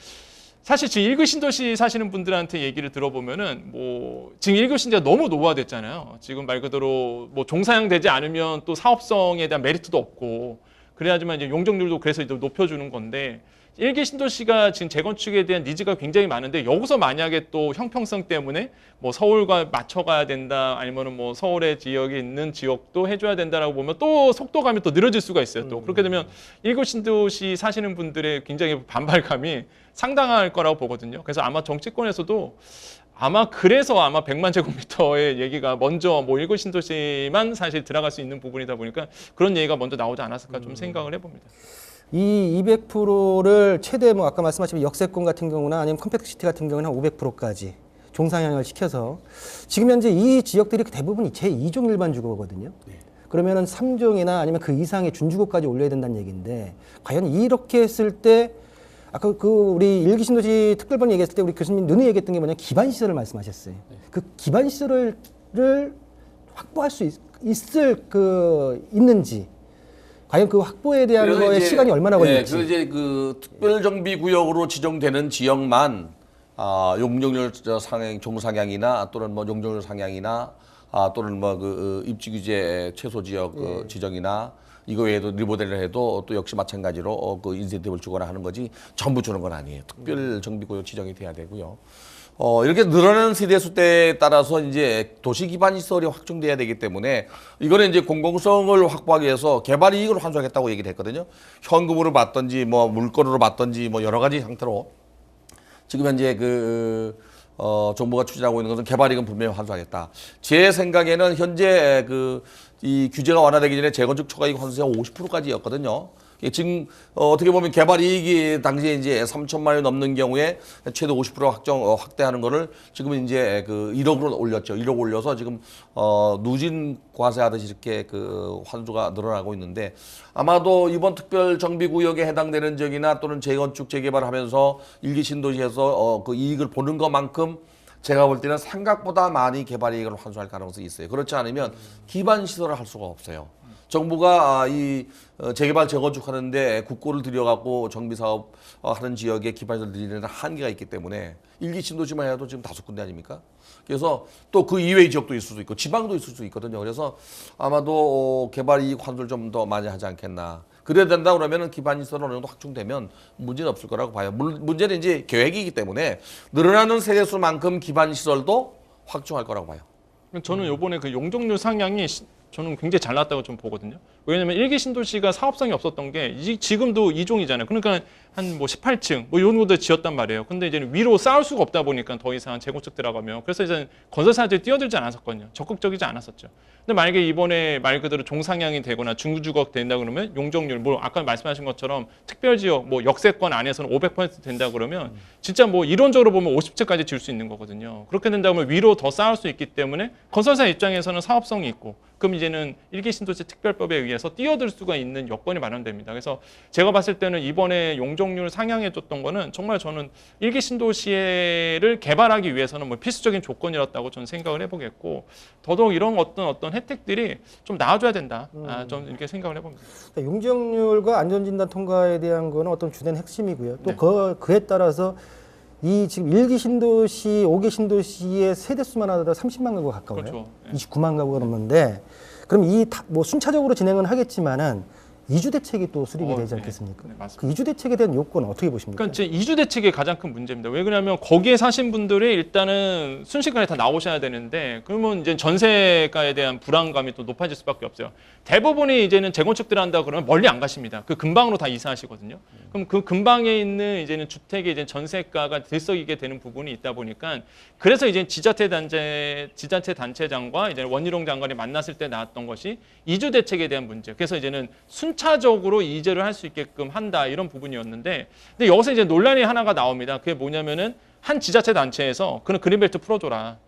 사실 지금 1기 신도시 사시는 분들한테 얘기를 들어보면은 뭐 지금 1기 신도시가 너무 노후화됐잖아요. 지금 말 그대로 뭐 종사용되지 않으면 또 사업성에 대한 메리트도 없고 그래야지만 이제 용적률도 그래서 이제 높여주는 건데 1기 신도시가 지금 재건축에 대한 니즈가 굉장히 많은데 여기서 만약에 또 형평성 때문에 뭐 서울과 맞춰가야 된다 아니면은 뭐 서울의 지역에 있는 지역도 해줘야 된다라고 보면 또 속도감이 또 늘어질 수가 있어요. 또 그렇게 되면 1기 신도시 사시는 분들의 굉장히 반발감이 상당할 거라고 보거든요. 그래서 아마 정치권에서도 그래서 100만 제곱미터의 얘기가 먼저 뭐 1기 신도시만 사실 들어갈 수 있는 부분이다 보니까 그런 얘기가 먼저 나오지 않았을까 좀 생각을 해봅니다. 이 200%를 최대 뭐 아까 말씀하신 역세권 같은 경우나 아니면 컴팩트시티 같은 경우는 한 500%까지 종상향을 시켜서 지금 현재 이 지역들이 대부분 제2종 일반 주거거든요. 그러면은 3종이나 아니면 그 이상의 준주거까지 올려야 된다는 얘기인데 과연 이렇게 했을 때 아까 우리 일기 신도시 특별법 얘기했을 때 우리 교수님 눈에 얘기했던 게 뭐냐 기반 시설을 말씀하셨어요. 그 기반 시설을 확보할 수 있는지 과연 그 확보에 대한 그래서 거에 이제, 시간이 얼마나 걸릴지. 그래서 이제 그 특별정비구역으로 지정되는 지역만 용적률 상향, 종상향이나 또는 뭐 용적률 상향이나 또는 뭐 그 입지 규제 최소 지역 지정이나 이거 외에도 리모델을 해도 또 역시 마찬가지로 그 인센티브를 주거나 하는 거지 전부 주는 건 아니에요. 특별정비구역 지정이 돼야 되고요. 이렇게 늘어나는 세대수 때에 따라서 이제 도시 기반 시설이 확충돼야 되기 때문에 이거는 이제 공공성을 확보하기 위해서 개발 이익을 환수하겠다고 얘기를 했거든요. 현금으로 받든지 뭐 물건으로 받든지 뭐 여러 가지 형태로 지금 현재 정부가 추진하고 있는 것은 개발 이익은 분명히 환수하겠다. 제 생각에는 현재 이 규제가 완화되기 전에 재건축 초과이익 환수가 50%까지였거든요. 지금 어떻게 보면 개발 이익이 당시에 이제 3천만 원이 넘는 경우에 최대 50% 확대하는 거를 지금은 이제 1억으로 올렸죠. 1억 올려서 지금 누진 과세하듯이 이렇게 환수가 늘어나고 있는데 아마도 이번 특별 정비 구역에 해당되는 지역이나 또는 재건축 재개발하면서 일기 신도시에서 그 이익을 보는 것만큼 제가 볼 때는 생각보다 많이 개발 이익을 환수할 가능성이 있어요. 그렇지 않으면 기반 시설을 할 수가 없어요. 정부가 이 재개발 재건축 하는데 국고를 들여갖고 정비 사업 하는 지역에 기반 시설 들이는 한계가 있기 때문에 일기 신도시만 해도 지금 5군데 아닙니까? 그래서 또 그 이외의 지역도 있을 수 있고 지방도 있을 수 있거든요. 그래서 아마도 개발 이익 환수를 좀 더 많이 하지 않겠나. 그래야 된다 그러면은 기반 시설 어느 정도 확충되면 문제는 없을 거라고 봐요. 문제는 이제 계획이기 때문에 늘어나는 세대수만큼 기반 시설도 확충할 거라고 봐요. 저는 요번에 그 용적률 상향이 저는 굉장히 잘 나왔다고 좀 보거든요. 왜냐면 일기 신도시가 사업성이 없었던 게 지금도 2종이잖아요. 그러니까 한 뭐 18층 뭐 이런 것들 지었단 말이에요. 근데 이제는 위로 쌓을 수가 없다 보니까 더 이상 재건축 들어가면 그래서 이제 건설사들이 뛰어들지 않았었거든요. 적극적이지 않았었죠. 근데 만약에 이번에 말 그대로 종상향이 되거나 중주거가 된다 그러면 용적률 뭐 아까 말씀하신 것처럼 특별지역 뭐 역세권 안에서는 500% 된다 그러면 진짜 뭐 이론적으로 보면 50채까지 지을 수 있는 거거든요. 그렇게 된다면 위로 더 쌓을 수 있기 때문에 건설사 입장에서는 사업성이 있고 그럼 이제는 일기 신도시 특별법에 의해서 뛰어들 수가 있는 여건이 마련됩니다. 그래서 제가 봤을 때는 이번에 용적률 상향해줬던 거는 정말 저는 일기 신도시를 개발하기 위해서는 뭐 필수적인 조건이었다고 저는 생각을 해보겠고 더더욱 이런 어떤 혜택들이 좀 나와줘야 된다. 좀 이렇게 생각을 해봅니다. 그러니까 용적률과 안전진단 통과에 대한 거는 어떤 주된 핵심이고요. 또 네. 그에 따라서 이 지금 1기 신도시, 5기 신도시의 세대수만 하더라도 30만 가구가 가까워요. 그렇죠. 네. 29만 가구가 넘는데 그럼 뭐 순차적으로 진행은 하겠지만은 이주 대책이 또 수립이 되지 네. 않겠습니까? 네, 맞습니다. 그 이주 대책에 대한 요건은 어떻게 보십니까? 그러니까 이제 이주 대책이 가장 큰 문제입니다. 왜 그러냐면 거기에 사신 분들이 일단은 순식간에 다 나오셔야 되는데 그러면 이제 전세가에 대한 불안감이 또 높아질 수밖에 없어요. 대부분이 이제는 재건축 들어간다 그러면 멀리 안 가십니다. 그 근방으로 다 이사하시거든요. 그럼 그 근방에 있는 이제는 주택의 이제 전세가가 들썩이게 되는 부분이 있다 보니까 그래서 이제 지자체 단체장과 이제 원희룡 장관이 만났을 때 나왔던 것이 이주 대책에 대한 문제. 그래서 이제는 순차적으로 이주를 할 수 있게끔 한다 이런 부분이었는데 근데 여기서 이제 논란이 하나가 나옵니다. 그게 뭐냐면은 한 지자체 단체에서 그런 그린벨트 풀어줘라.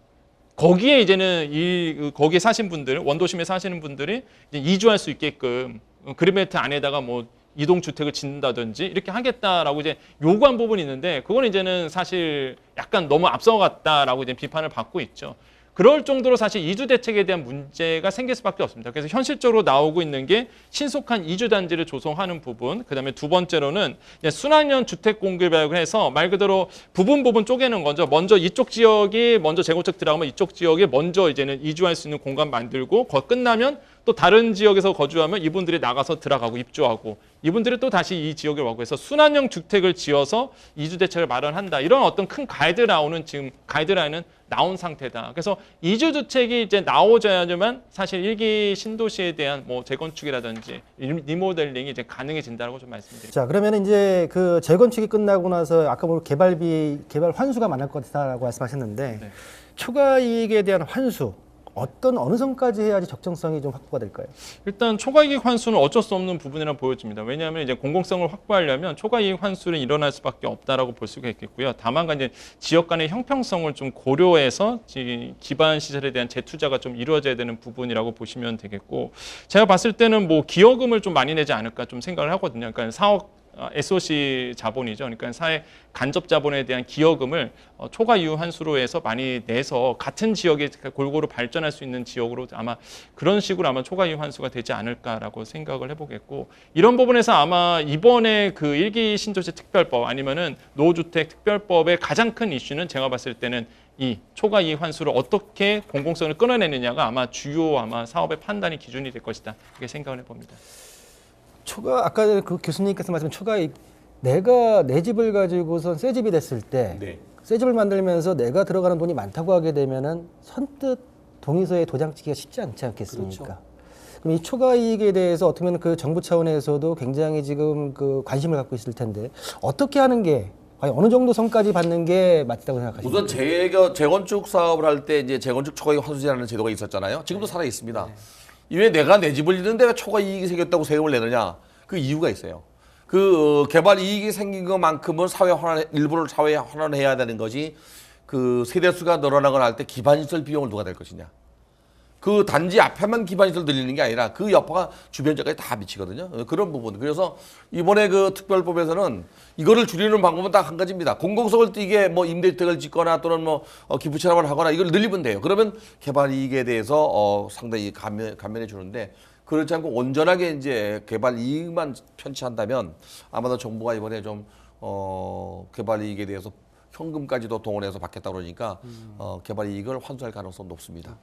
거기에 이제는 거기에 사신 분들 원도심에 사시는 분들이 이제 이주할 수 있게끔 그린벨트 안에다가 뭐 이동 주택을 짓는다든지 이렇게 하겠다라고 이제 요구한 부분이 있는데 그건 이제는 사실 약간 너무 앞서갔다라고 이제 비판을 받고 있죠. 그럴 정도로 사실 이주 대책에 대한 문제가 생길 수밖에 없습니다. 그래서 현실적으로 나오고 있는 게 신속한 이주 단지를 조성하는 부분, 그다음에 두 번째로는 순환형 주택 공급이라고 해서 말 그대로 부분 쪼개는 거죠. 먼저 이쪽 지역이 먼저 재건축 들어가면 이쪽 지역에 먼저 이제는 이주할 수 있는 공간 만들고 거 끝나면 또 다른 지역에서 거주하면 이분들이 나가서 들어가고 입주하고 이분들이 또 다시 이 지역에 오고 해서 순환형 주택을 지어서 이주 대책을 마련한다. 이런 어떤 큰 가이드라인은 나온 상태다. 그래서 이주 주택이 이제 나오져야지만 사실 일기 신도시에 대한 뭐 재건축이라든지 리모델링이 이제 가능해진다고 좀 말씀드립니다. 자, 그러면 이제 그 재건축이 끝나고 나서 아까 뭐 개발 환수가 많을 것 같다라고 말씀하셨는데 네. 초과 이익에 대한 환수 어느 선까지 해야지 적정성이 좀 확보가 될까요? 일단 초과이익 환수는 어쩔 수 없는 부분이라 보여집니다. 왜냐하면 이제 공공성을 확보하려면 초과이익 환수는 일어날 수밖에 없다라고 볼 수가 있겠고요. 다만 이제 지역 간의 형평성을 좀 고려해서 기반 시설에 대한 재투자가 좀 이루어져야 되는 부분이라고 보시면 되겠고, 제가 봤을 때는 뭐 기여금을 좀 많이 내지 않을까 좀 생각을 하거든요. 그러니까 SOC 자본이죠. 그러니까 사회 간접 자본에 대한 기여금을 초과 이후 환수로 해서 많이 내서 같은 지역에 골고루 발전할 수 있는 지역으로 아마 그런 식으로 아마 초과 이후 환수가 되지 않을까라고 생각을 해보겠고, 이런 부분에서 아마 이번에 그 일기 신도시 특별법 아니면은 노후주택 특별법의 가장 큰 이슈는 제가 봤을 때는 이 초과 이익 환수를 어떻게 공공성을 끊어내느냐가 아마 주요 아마 사업의 판단의 기준이 될 것이다, 이렇게 생각을 해봅니다. 초과 아까 그 교수님께서 말씀하신 초과이익, 내가 내 집을 가지고선 새 집이 됐을 때 네. 새 집을 만들면서 내가 들어가는 돈이 많다고 하게 되면은 선뜻 동의서에 도장 찍기가 쉽지 않지 않겠습니까? 그렇죠. 그럼 이 초과이익에 대해서 어떻게 보면 그 정부 차원에서도 굉장히 지금 그 관심을 갖고 있을 텐데, 어떻게 하는 게 과연 어느 정도 선까지 받는 게 맞다고 생각하십니까? 우선 재건축 사업을 할 때 이제 재건축 초과이익 환수제라는 제도가 있었잖아요. 지금도 살아 있습니다. 왜 내가 내 집을 짓는데 왜 초과이익이 생겼다고 세금을 내느냐? 그 이유가 있어요. 그 개발 이익이 생긴 것만큼은 사회 환원, 일부를 사회에 환원해야 되는 것이, 그 세대수가 늘어나거나 할 때 기반시설 비용을 누가 될 것이냐. 그 단지 앞에만 기반시설 들리는 게 아니라 그 여파가 주변 지역까지 다 미치거든요. 그런 부분. 그래서 이번에 그 특별법에서는 이거를 줄이는 방법은 딱 한 가지입니다. 공공성을 띠게 뭐 임대주택을 짓거나 또는 뭐 기부 체납을 하거나 이걸 늘리면 돼요. 그러면 개발 이익에 대해서 상당히 감면해 주는데, 그렇지 않고 온전하게 이제 개발 이익만 편취한다면 아마도 정부가 이번에 좀 개발 이익에 대해서 현금까지도 동원해서 받겠다 그러니까 개발 이익을 환수할 가능성은 높습니다.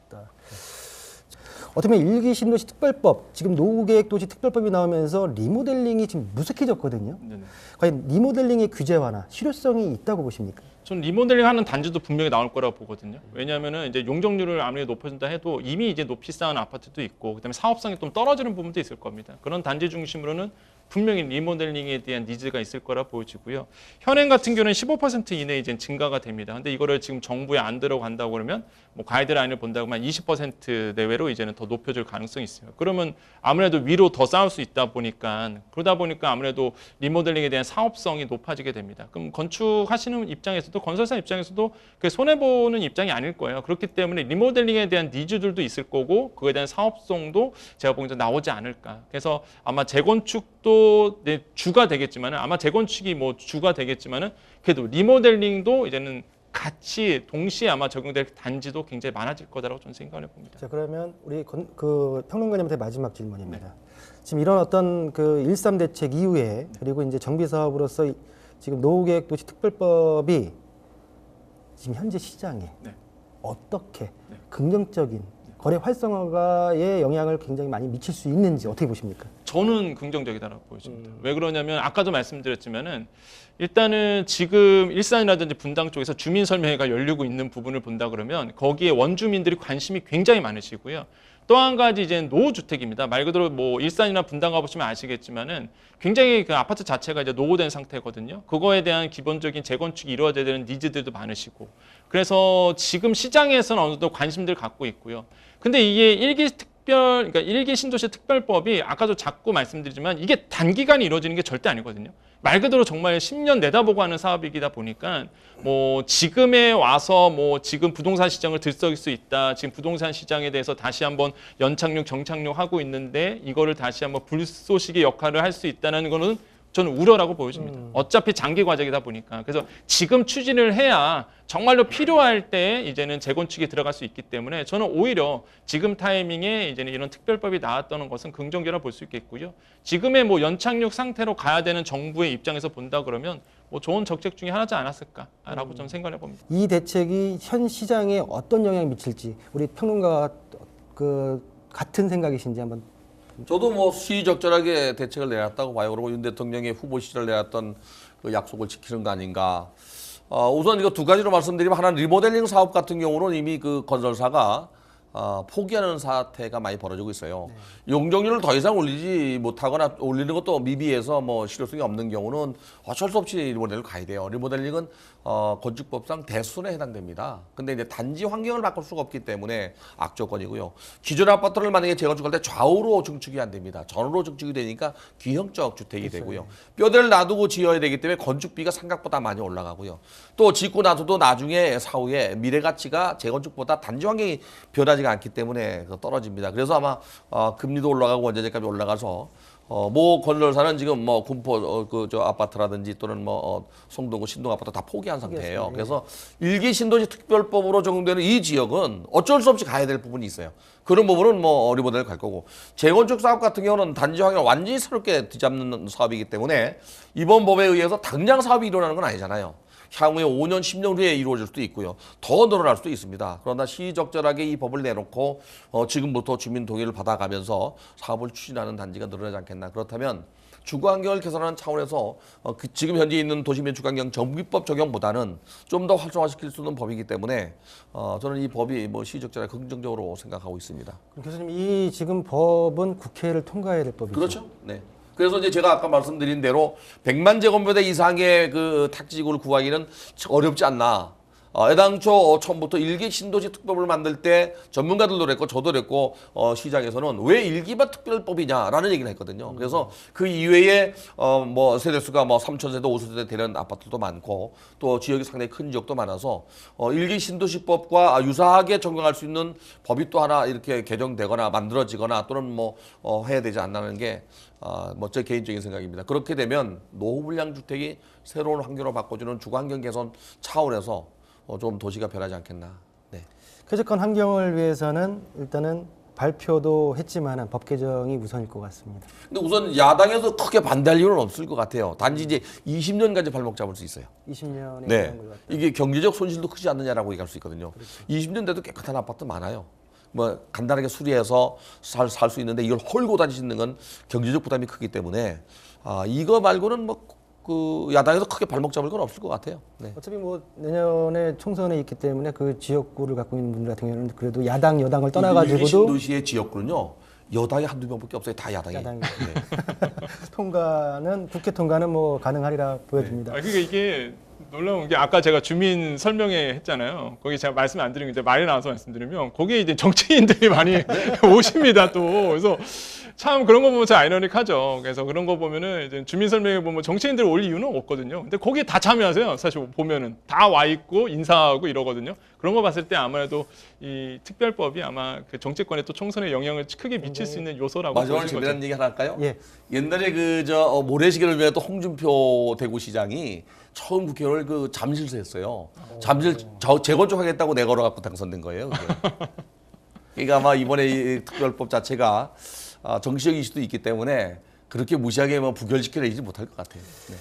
어떻게 보면 일기 신도시 특별법, 지금 노후계획도시 특별법이 나오면서 리모델링이 지금 무색해졌거든요. 네네. 과연 리모델링의 규제화나 실효성이 있다고 보십니까? 전 리모델링 하는 단지도 분명히 나올 거라고 보거든요. 왜냐하면은 이제 용적률을 아무리 높여준다 해도 이미 이제 높이 쌓은 아파트도 있고, 그다음에 사업성이 좀 떨어지는 부분도 있을 겁니다. 그런 단지 중심으로는 분명히 리모델링에 대한 니즈가 있을 거라 보여지고요. 현행 같은 경우는 15% 이내 이제 증가가 됩니다. 근데 이거를 지금 정부에 안 들어간다고 그러면 뭐 가이드라인을 본다고 하면 20% 내외로 이제는 더 높여줄 가능성이 있어요. 그러면 아무래도 위로 더 쌓을 수 있다 보니까, 그러다 보니까 아무래도 리모델링에 대한 사업성이 높아지게 됩니다. 그럼 건축하시는 입장에서도, 건설사 입장에서도 그게 손해보는 입장이 아닐 거예요. 그렇기 때문에 리모델링에 대한 니즈들도 있을 거고, 그거에 대한 사업성도 제가 보기엔 나오지 않을까. 그래서 아마 재건축도 주가 되겠지만은, 아마 재건축이 뭐 주가 되겠지만은, 그래도 리모델링도 이제는 같이 동시에 아마 적용될 단지도 굉장히 많아질 거다라고 저는 생각을 해봅니다. 자, 그러면 우리 그 평론가님한테 마지막 질문입니다. 지금 이런 어떤 그 1.3 대책 이후에, 그리고 이제 정비 사업으로서 지금 노후계획도시 특별법이 지금 현재 시장에 어떻게 긍정적인 거래 활성화에 영향을 굉장히 많이 미칠 수 있는지 어떻게 보십니까? 저는 긍정적이다라고 보여집니다. 왜 그러냐면 아까도 말씀드렸지만은, 일단은 지금 일산이라든지 분당 쪽에서 주민설명회가 열리고 있는 부분을 본다 그러면 거기에 원주민들이 관심이 굉장히 많으시고요. 또 한 가지 이제 노후주택입니다. 말 그대로 뭐 일산이나 분당 가보시면 아시겠지만은 굉장히 그 아파트 자체가 이제 노후된 상태거든요. 그거에 대한 기본적인 재건축이 이루어져야 되는 니즈들도 많으시고, 그래서 지금 시장에서는 어느 정도 관심들 갖고 있고요. 근데 이게 그러니까 일기 신도시 특별법이 아까도 자꾸 말씀드리지만 이게 단기간에 이루어지는 게 절대 아니거든요. 말 그대로 정말 10년 내다보고 하는 사업이기다 보니까, 뭐 지금에 와서 뭐 지금 부동산 시장을 들썩일 수 있다, 지금 부동산 시장에 대해서 다시 한번 연착륙 정착륙 하고 있는데 이거를 다시 한번 불쏘시개 역할을 할 수 있다는 거는 저는 우려라고 보여집니다. 어차피 장기 과정이다 보니까. 그래서 지금 추진을 해야 정말로 필요할 때 이제는 재건축에 들어갈 수 있기 때문에, 저는 오히려 지금 타이밍에 이제는 이런 특별법이 나왔다는 것은 긍정적이라 볼 수 있겠고요. 지금의 뭐 연착륙 상태로 가야 되는 정부의 입장에서 본다 그러면 뭐 좋은 정책 중에 하나지 않았을까라고 저는 생각을 해봅니다. 이 대책이 현 시장에 어떤 영향을 미칠지 우리 평론가와 그 같은 생각이신지 한번. 저도 뭐 시의적절하게 대책을 내놨다고 봐요. 그리고 윤 대통령의 후보 시절 내놨던 그 약속을 지키는 거 아닌가. 우선 이거 두 가지로 말씀드리면, 하나는 리모델링 사업 같은 경우는 이미 그 건설사가 포기하는 사태가 많이 벌어지고 있어요. 용적률을 더 이상 올리지 못하거나 올리는 것도 미비해서 뭐 실효성이 없는 경우는 어쩔 수 없이 리모델링을 가야 돼요. 리모델링은 건축법상 대수순에 해당됩니다. 근데 이제 단지 환경을 바꿀 수가 없기 때문에 악조건이고요. 기존 아파트를 만약에 재건축할 때 좌우로 증축이 안 됩니다. 전으로 증축이 되니까 귀형적 주택이 되고요. 뼈대를 놔두고 지어야 되기 때문에 건축비가 생각보다 많이 올라가고요. 또 짓고 나서도 나중에 사후에 미래 가치가 재건축보다 단지 환경이 변하지가 않기 때문에 떨어집니다. 그래서 아마 금리도 올라가고 원자재값이 올라가서 모 건설사는 지금 뭐 군포 저 아파트라든지 또는 송동구 신동 아파트 다 포기한 상태예요. 그래서 일기 신도시 특별법으로 적용되는 이 지역은 어쩔 수 없이 가야 될 부분이 있어요. 그런 부분은 뭐 어리버리를 갈 거고, 재건축 사업 같은 경우는 단지 환경을 완전히 새롭게 뒤잡는 사업이기 때문에 이번 법에 의해서 당장 사업이 일어나는 건 아니잖아요. 향후에 5년, 10년 후에 이루어질 수도 있고요. 더 늘어날 수도 있습니다. 그러나 시적절하게 이 법을 내놓고 지금부터 주민 동의를 받아가면서 사업을 추진하는 단지가 늘어나지 않겠나. 그렇다면 주거 환경을 개선하는 차원에서 지금 현재 있는 도시민축 환경 정비법 적용보다는 좀 더 활성화시킬 수 있는 법이기 때문에 저는 이 법이 뭐 시적절하게 긍정적으로 생각하고 있습니다. 그럼 교수님, 이 지금 법은 국회를 통과해야 될 법이죠? 그렇죠. 네. 그래서 이제 제가 아까 말씀드린 대로 100만 제곱미터 이상의 그 택지구를 구하기는 어렵지 않나. 애당초 처음부터 일기 신도시 특별법을 만들 때 전문가들도 그랬고 저도 그랬고 시장에서는 왜 일기만 특별법이냐라는 얘기를 했거든요. 그래서 그 이외에 뭐 세대수가 뭐 3,000세대, 5,000세대 되는 아파트도 많고 또 지역이 상당히 큰 지역도 많아서 일기 신도시법과 유사하게 적용할 수 있는 법이 또 하나 이렇게 개정되거나 만들어지거나 또는 뭐 해야 되지 않나는 게 제 개인적인 생각입니다. 그렇게 되면 노후불량 주택이 새로운 환경으로 바꿔주는 주거환경 개선 차원에서 좀 도시가 변하지 않겠나. 네. 쾌적한 환경을 위해서는 일단은 발표도 했지만 법 개정이 우선일 것 같습니다. 근데 우선 야당에서 크게 반대할 이유는 없을 것 같아요. 단지 이제 20년까지 발목 잡을 수 있어요. 20년에 네. 것 같아요. 이게 경제적 손실도 크지 않느냐라고 얘기할 수 있거든요. 그렇죠. 20년 돼도 깨끗한 아파트 많아요. 뭐 간단하게 수리해서 살 수 있는데 이걸 홀고 다니시는 건 경제적 부담이 크기 때문에 이거 말고는 그 야당에서 크게 발목 잡을 건 없을 것 같아요. 네. 어차피 뭐 내년에 총선에 있기 때문에 그 지역구를 갖고 있는 분들 같은 경우는 그래도 야당 여당을 떠나가지고도 신도시의 지역구는요 여당이 한두 명밖에 없어요. 다 야당이. 야당이. 네. 통과는 국회 통과는 뭐 가능하리라 보여집니다. 그러니까 이게 놀라운 게 아까 제가 주민 설명회 했잖아요. 거기 제가 말씀 안 드린 게 이제 말이 나와서 말씀드리면 거기에 이제 정치인들이 많이 오십니다 또. 그래서 참 그런 거 보면 참 아이러닉하죠. 그래서 그런 거 보면은 이제 주민 설명회 보면 정치인들 올 이유는 없거든요. 근데 거기에 다 참여하세요. 사실 보면은 다 와 있고 인사하고 이러거든요. 그런 거 봤을 때 아무래도 이 특별법이 아마 그 정치권에 또 총선에 영향을 크게 미칠 수 있는 요소라고 마지막으로 보시는 재미난 거죠. 얘기 하나 할까요? 예. 옛날에 모래시계를 위해 또 홍준표 대구시장이 처음 국회의원을 그 잠실서 했어요. 잠실 재건축하겠다고 내걸어갖고 당선된 거예요. 그게. 그러니까 아마 이번에 이 특별법 자체가 정치적 이슈도 있기 때문에 그렇게 무시하게 부결시켜내지 못할 것 같아요. 네.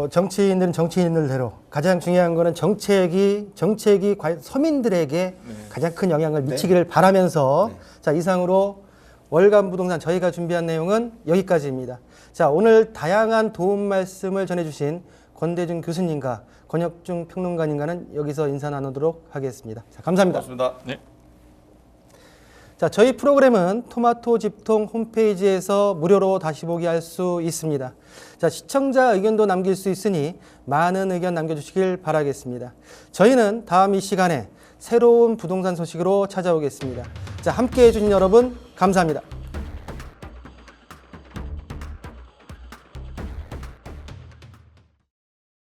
정치인들은 정치인들대로 가장 중요한 거는 정책이 과연 서민들에게 가장 큰 영향을 미치기를 바라면서 자, 이상으로 월간 부동산 저희가 준비한 내용은 여기까지입니다. 자, 오늘 다양한 도움 말씀을 전해주신 권대중 교수님과 권혁중 평론가님과는 여기서 인사 나누도록 하겠습니다. 자, 감사합니다. 고맙습니다. 네. 자, 저희 프로그램은 토마토 집통 홈페이지에서 무료로 다시 보기 할 수 있습니다. 자, 시청자 의견도 남길 수 있으니 많은 의견 남겨주시길 바라겠습니다. 저희는 다음 이 시간에 새로운 부동산 소식으로 찾아오겠습니다. 자, 함께해 주신 여러분 감사합니다.